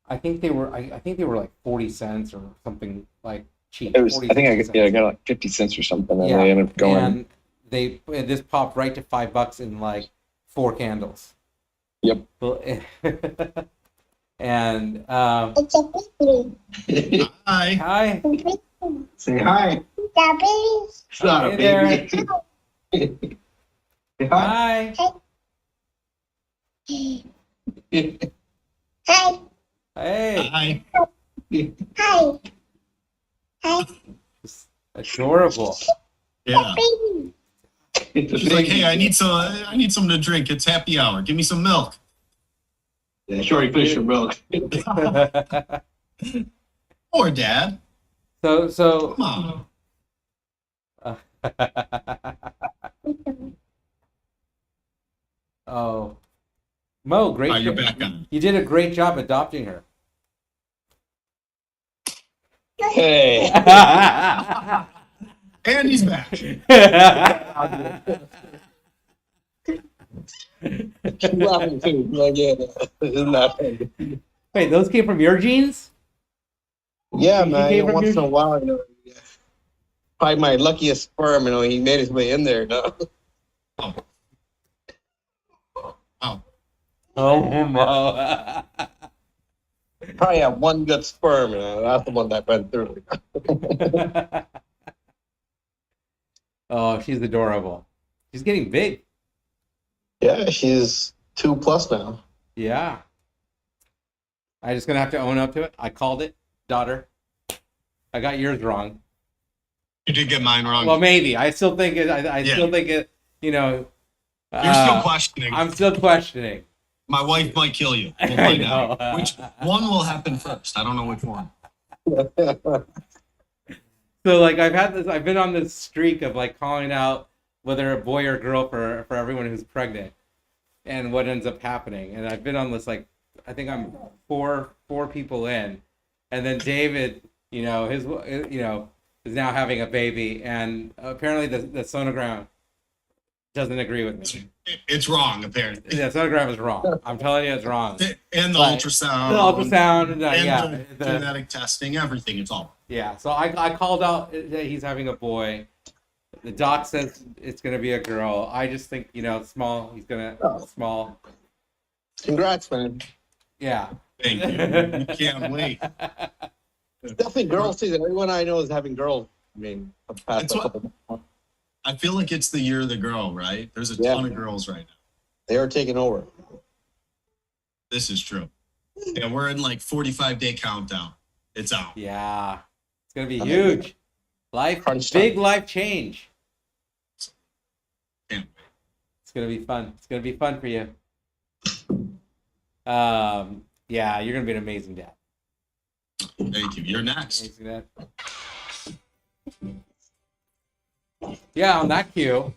I think they were like 40 cents or something, like cheap. It was, I got like 50 cents or something, and they ended up going. And this popped right to $5 in like 4 candles. Yep. And Hi. hi. Say hi. Hey there. Hi. Hey. Hi. It's adorable. Yeah. She's like, hey, I need something to drink. It's happy hour. Give me some milk. Yeah, she already finished her milk. Poor dad. So Come on. oh, Mo, great. You're back on. You did a great job adopting her. Hey. And he's back. She's laughing too. Like, yeah, isn't that funny? Wait, those came from your genes? Yeah, He man. came from Once your- in a while, probably my luckiest sperm. He made his way in there. Oh. Oh, Mo. Probably have one good sperm. That's the one that went through. Oh, she's adorable. She's getting big. Yeah, she's 2+ now. Yeah. I'm just gonna have to own up to it. I called it, daughter. I got yours wrong. You did get mine wrong. Well, maybe. I still think it. I still think it. You're still questioning. I'm still questioning. My wife might kill you. We'll I find know. out. Which one will happen first? I don't know which one. So like I've been on this streak of like calling out whether a boy or girl for everyone who's pregnant, and what ends up happening. And I've been on this, like, I think I'm four people in, and then David, his is now having a baby, and apparently the sonogram doesn't agree with me. It's wrong, apparently. The sonogram is wrong. I'm telling you, it's wrong. And the But ultrasound. the ultrasound, and and the genetic testing, everything. It's all. yeah. So I called out that he's having a boy. The doc says it's gonna be a girl. I just think small. He's gonna small. Congrats, man. Yeah. Thank you. We can't wait. It's definitely girl season. Everyone I know is having girls. I mean, the past That's what- couple months, I feel like it's the year of the girl, right? There's a ton of girls right now. they are taking over. This is true. Yeah, we're in like 45-day countdown. It's out. Yeah. It's gonna be huge. Crunch Big time. life change. Can't wait. It's gonna be fun. It's gonna be fun for you. Yeah, you're gonna be an amazing dad. Thank you. You're next. Amazing dad. Yeah, on that cue.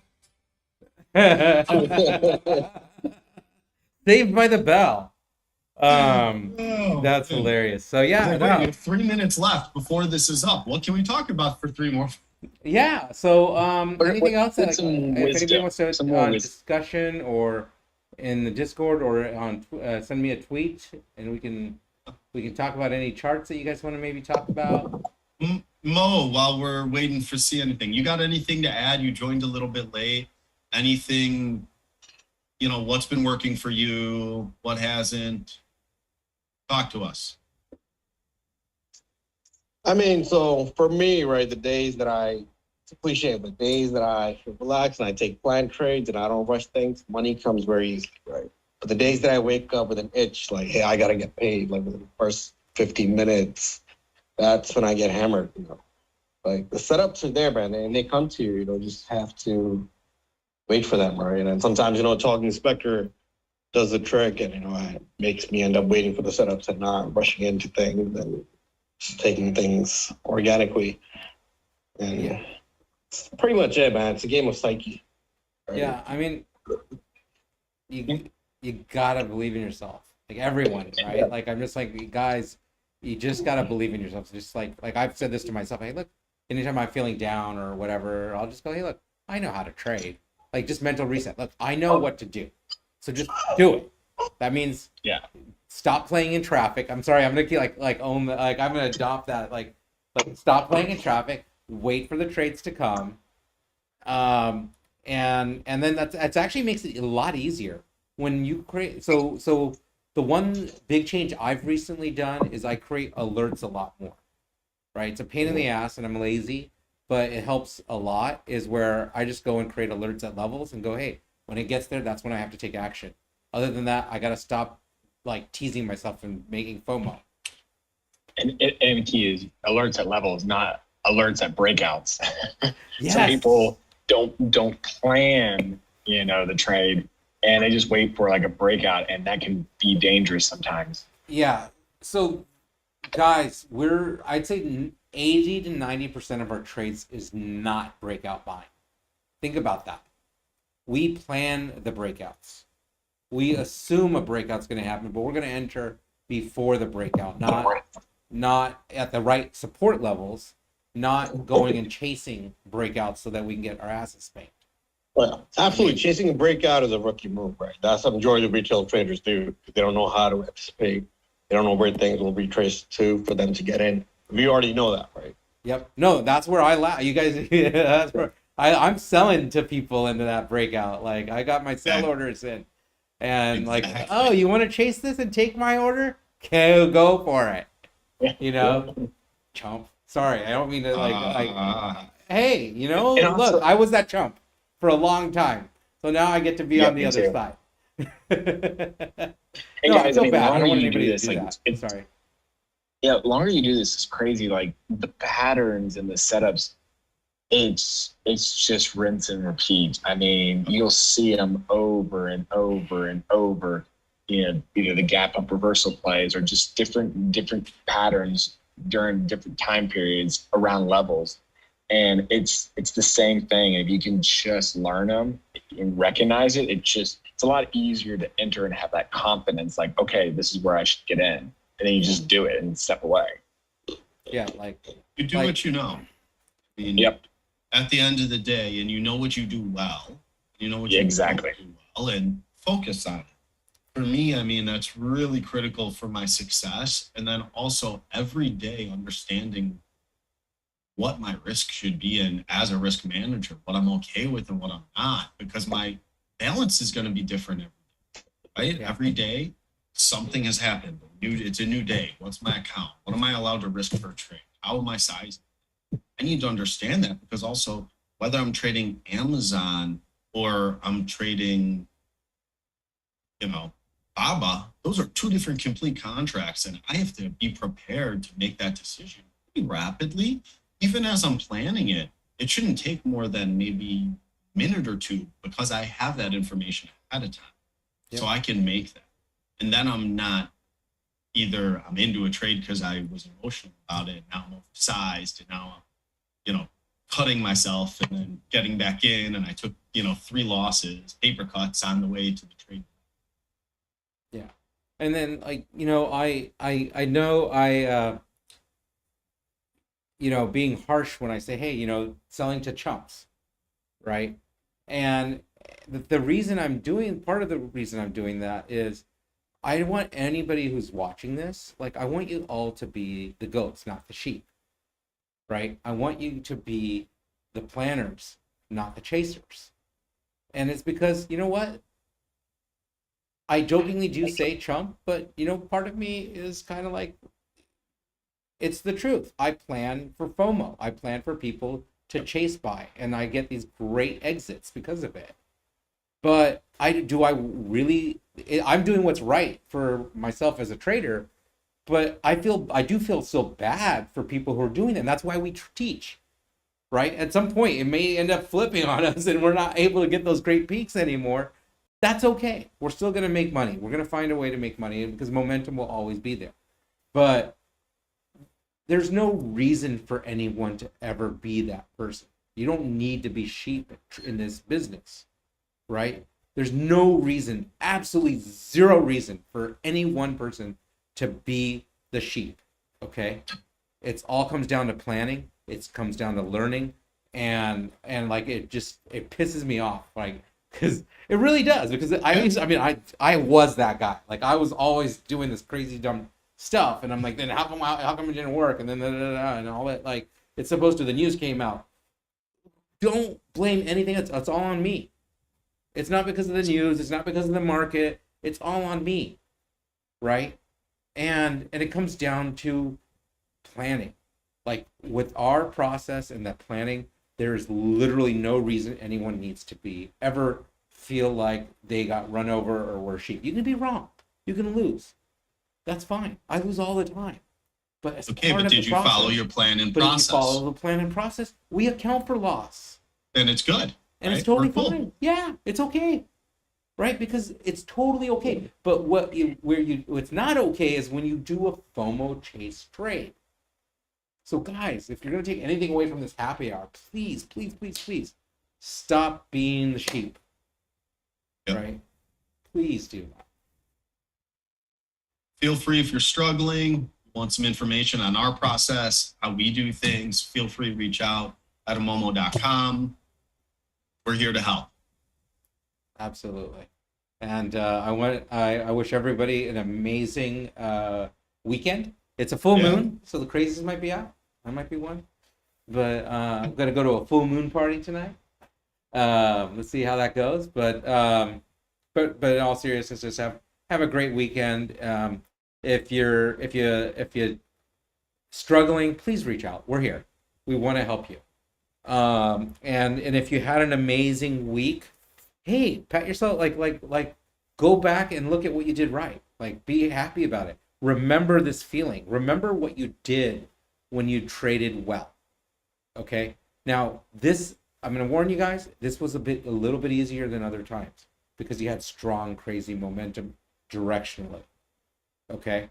Saved by the Bell. That's hilarious. So yeah, Wait, no. we have 3 minutes left before this is up. What can we talk about for 3 more? Yeah. So anything else that some if anybody wisdom, wants to some more on wisdom. discussion or in the Discord or on send me a tweet and we can talk about any charts that you guys want to maybe talk about. Mo, while we're waiting for see anything, you got anything to add? You joined a little bit late. Anything, what's been working for you? What hasn't? Talk to us. I mean, so for me, right, the days that it's a cliche, but days that I relax and I take planned trades and I don't rush things, money comes very easy, right? But the days that I wake up with an itch, like, hey, I gotta get paid, like within the first 15 minutes, that's when I get hammered, Like the setups are there, man, and they come to you, you just have to wait for them, right? And sometimes, talking Spectre does the trick and, it makes me end up waiting for the setups and not rushing into things and just taking things organically. And it's pretty much it, man. It's a game of psyche. Right? Yeah, I mean, you gotta believe in yourself, like everyone, right? Like I'm just like, guys, you just gotta believe in yourself. So just like I've said this to myself. Hey, look, anytime I'm feeling down or whatever, I'll just go, hey, look, I know how to trade. Like just mental reset. Look, I know what to do, so just do it. That means stop playing in traffic. I'm sorry, I'm gonna keep I'm gonna adopt that like stop playing in traffic. Wait for the trades to come. And then that's actually makes it a lot easier when you create. So the one big change I've recently done is I create alerts a lot more. Right, it's a pain in the ass, and I'm lazy, but it helps a lot. Is where I just go and create alerts at levels and go, hey, when it gets there, that's when I have to take action. Other than that, I gotta stop like teasing myself and making FOMO. And the key is alerts at levels, not alerts at breakouts. Yes. Some people don't plan, the trade, and they just wait for like a breakout, and that can be dangerous sometimes. Yeah. So, guys, I'd say 80 to 90% of our trades is not breakout buying. Think about that. We plan the breakouts. We assume a breakout's going to happen, but we're going to enter before the breakout, not at the right support levels, not going and chasing breakouts so that we can get our asses spanked. Well, absolutely. Chasing a breakout is a rookie move, right? That's what the majority of retail traders do. They don't know how to anticipate. They don't know where things will retrace to for them to get in. We already know that, right? Yep. No, that's where I laugh. You guys, that's where I'm selling to people into that breakout. Like I got my sell orders in, and like, oh, you want to chase this and take my order? Okay, go for it. Chump. Sorry, I don't mean to hey, look, I was that chump for a long time, so now I get to be on the other side. Hey No, guys, I feel bad. I the don't longer want you do anybody to this, do like, that. Sorry. Yeah, the longer you do this, it's crazy. Like the patterns and the setups, it's just rinse and repeat. I mean, you'll see them over and over and over. Either the gap up reversal plays or just different patterns during different time periods around levels. And it's the same thing. If you can just learn them and recognize it, it's a lot easier to enter and have that confidence. Like, okay, this is where I should get in. And then you just do it and step away. Yeah, like You do what you know. I mean, Yep. at the end of the day, and you know what you do well, you know what Yeah, you exactly. don't do well, and focus on it. For me, I mean, that's really critical for my success. And then also every day understanding what my risk should be and as a risk manager, what I'm okay with and what I'm not, because my balance is going to be different every day, right? Yeah. Every day, something has happened. It's a new day. What's my account? What am I allowed to risk per trade? How am I sizing? I need to understand that because also whether I'm trading Amazon or I'm trading, you know, Baba, those are two different complete contracts. And I have to be prepared to make that decision pretty rapidly. Even as I'm planning it, it shouldn't take more than maybe a minute or two because I have that information ahead of time. Yep. So I can make that. And then I'm not either I'm into a trade because I was emotional about it. Now I'm oversized and now I'm, cutting myself and then getting back in. And I took, 3 losses, paper cuts on the way to the trade. Yeah. And then like, I know being harsh when I say, hey, selling to chumps, right? And the reason I'm doing part of the reason I'm doing that is I want anybody who's watching this, like I want you all to be the goats, not the sheep, right? I want you to be the planners, not the chasers. And it's because, you know what? I jokingly do say chump, but part of me is kind of like it's the truth. I plan for FOMO. I plan for people to chase by, and I get these great exits because of it. But I really I'm doing what's right for myself as a trader, but I do feel so bad for people who are doing it. And that's why we teach, right? At some point, it may end up flipping on us, and we're not able to get those great peaks anymore. That's okay. We're still going to make money. We're going to find a way to make money because momentum will always be there. But there's no reason for anyone to ever be that person. You don't need to be sheep in this business, right? There's no reason, absolutely zero reason for any one person to be the sheep, okay? It's all comes down to planning. It comes down to learning, and like it pisses me off, like because it really does. Because I was that guy. Like I was always doing this crazy dumb stuff, and I'm like, then how come it didn't work? And then and all that. Like it's supposed to. The news came out. Don't blame anything. It's all on me. It's not because of the news. It's not because of the market. It's all on me, right? And it comes down to planning. Like with our process and that planning, there's literally no reason anyone needs to be ever feel like they got run over or were sheep. You can be wrong. You can lose. That's fine. I lose all the time. But as Okay, part but of did the you follow process, your plan and but if you process? follow the plan and process, we account for loss. Then it's good. And right? it's totally We're cool. fine. Yeah, it's okay. Right? Because it's totally okay. But what's not okay is when you do a FOMO chase trade. So guys, if you're going to take anything away from this happy hour, please, please, please, please stop being the sheep. Yep. Right? Please do that. Feel free if you're struggling, want some information on our process, how we do things, feel free to reach out at edumomo.com. We're here to help. Absolutely. And I wish everybody an amazing weekend. It's a full moon, so the crazies might be out. I might be one. But I'm going to go to a full moon party tonight. Let's see how that goes. But in all seriousness, just have a great weekend. If you're struggling, please reach out. We're here. We want to help you. And if you had an amazing week, hey, pat yourself like go back and look at what you did right. Like be happy about it. Remember this feeling. Remember what you did when you traded well. Okay? Now, I'm going to warn you guys, this was a little bit easier than other times because you had strong crazy momentum directionally. Okay?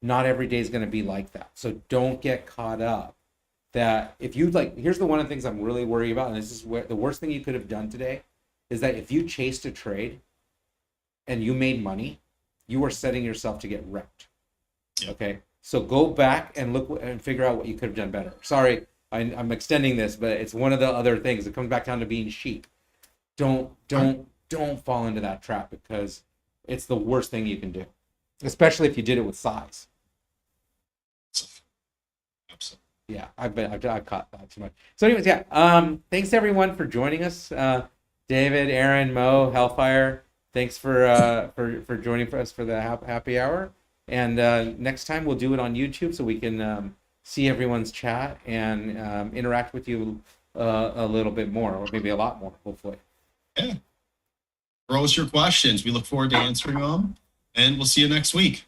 Not every day is going to be like that. So don't get caught up that if you here's one of the things I'm really worried about, and this is where the worst thing you could have done today is that if you chased a trade and you made money, you are setting yourself to get wrecked. Yep. Okay? So go back and look and figure out what you could have done better. Sorry, I'm extending this, but it's one of the other things. It comes back down to being sheep. Don't fall into that trap, because it's the worst thing you can do, especially if you did it with size. Absolutely. Yeah, I've caught that too much. So, anyways, yeah. Thanks everyone for joining us. David, Aaron, Mo, Hellfire. Thanks for joining us for the happy hour. And next time we'll do it on YouTube so we can see everyone's chat and interact with you a little bit more, or maybe a lot more, hopefully. Yeah. Throw us your questions. We look forward to answering them, and we'll see you next week.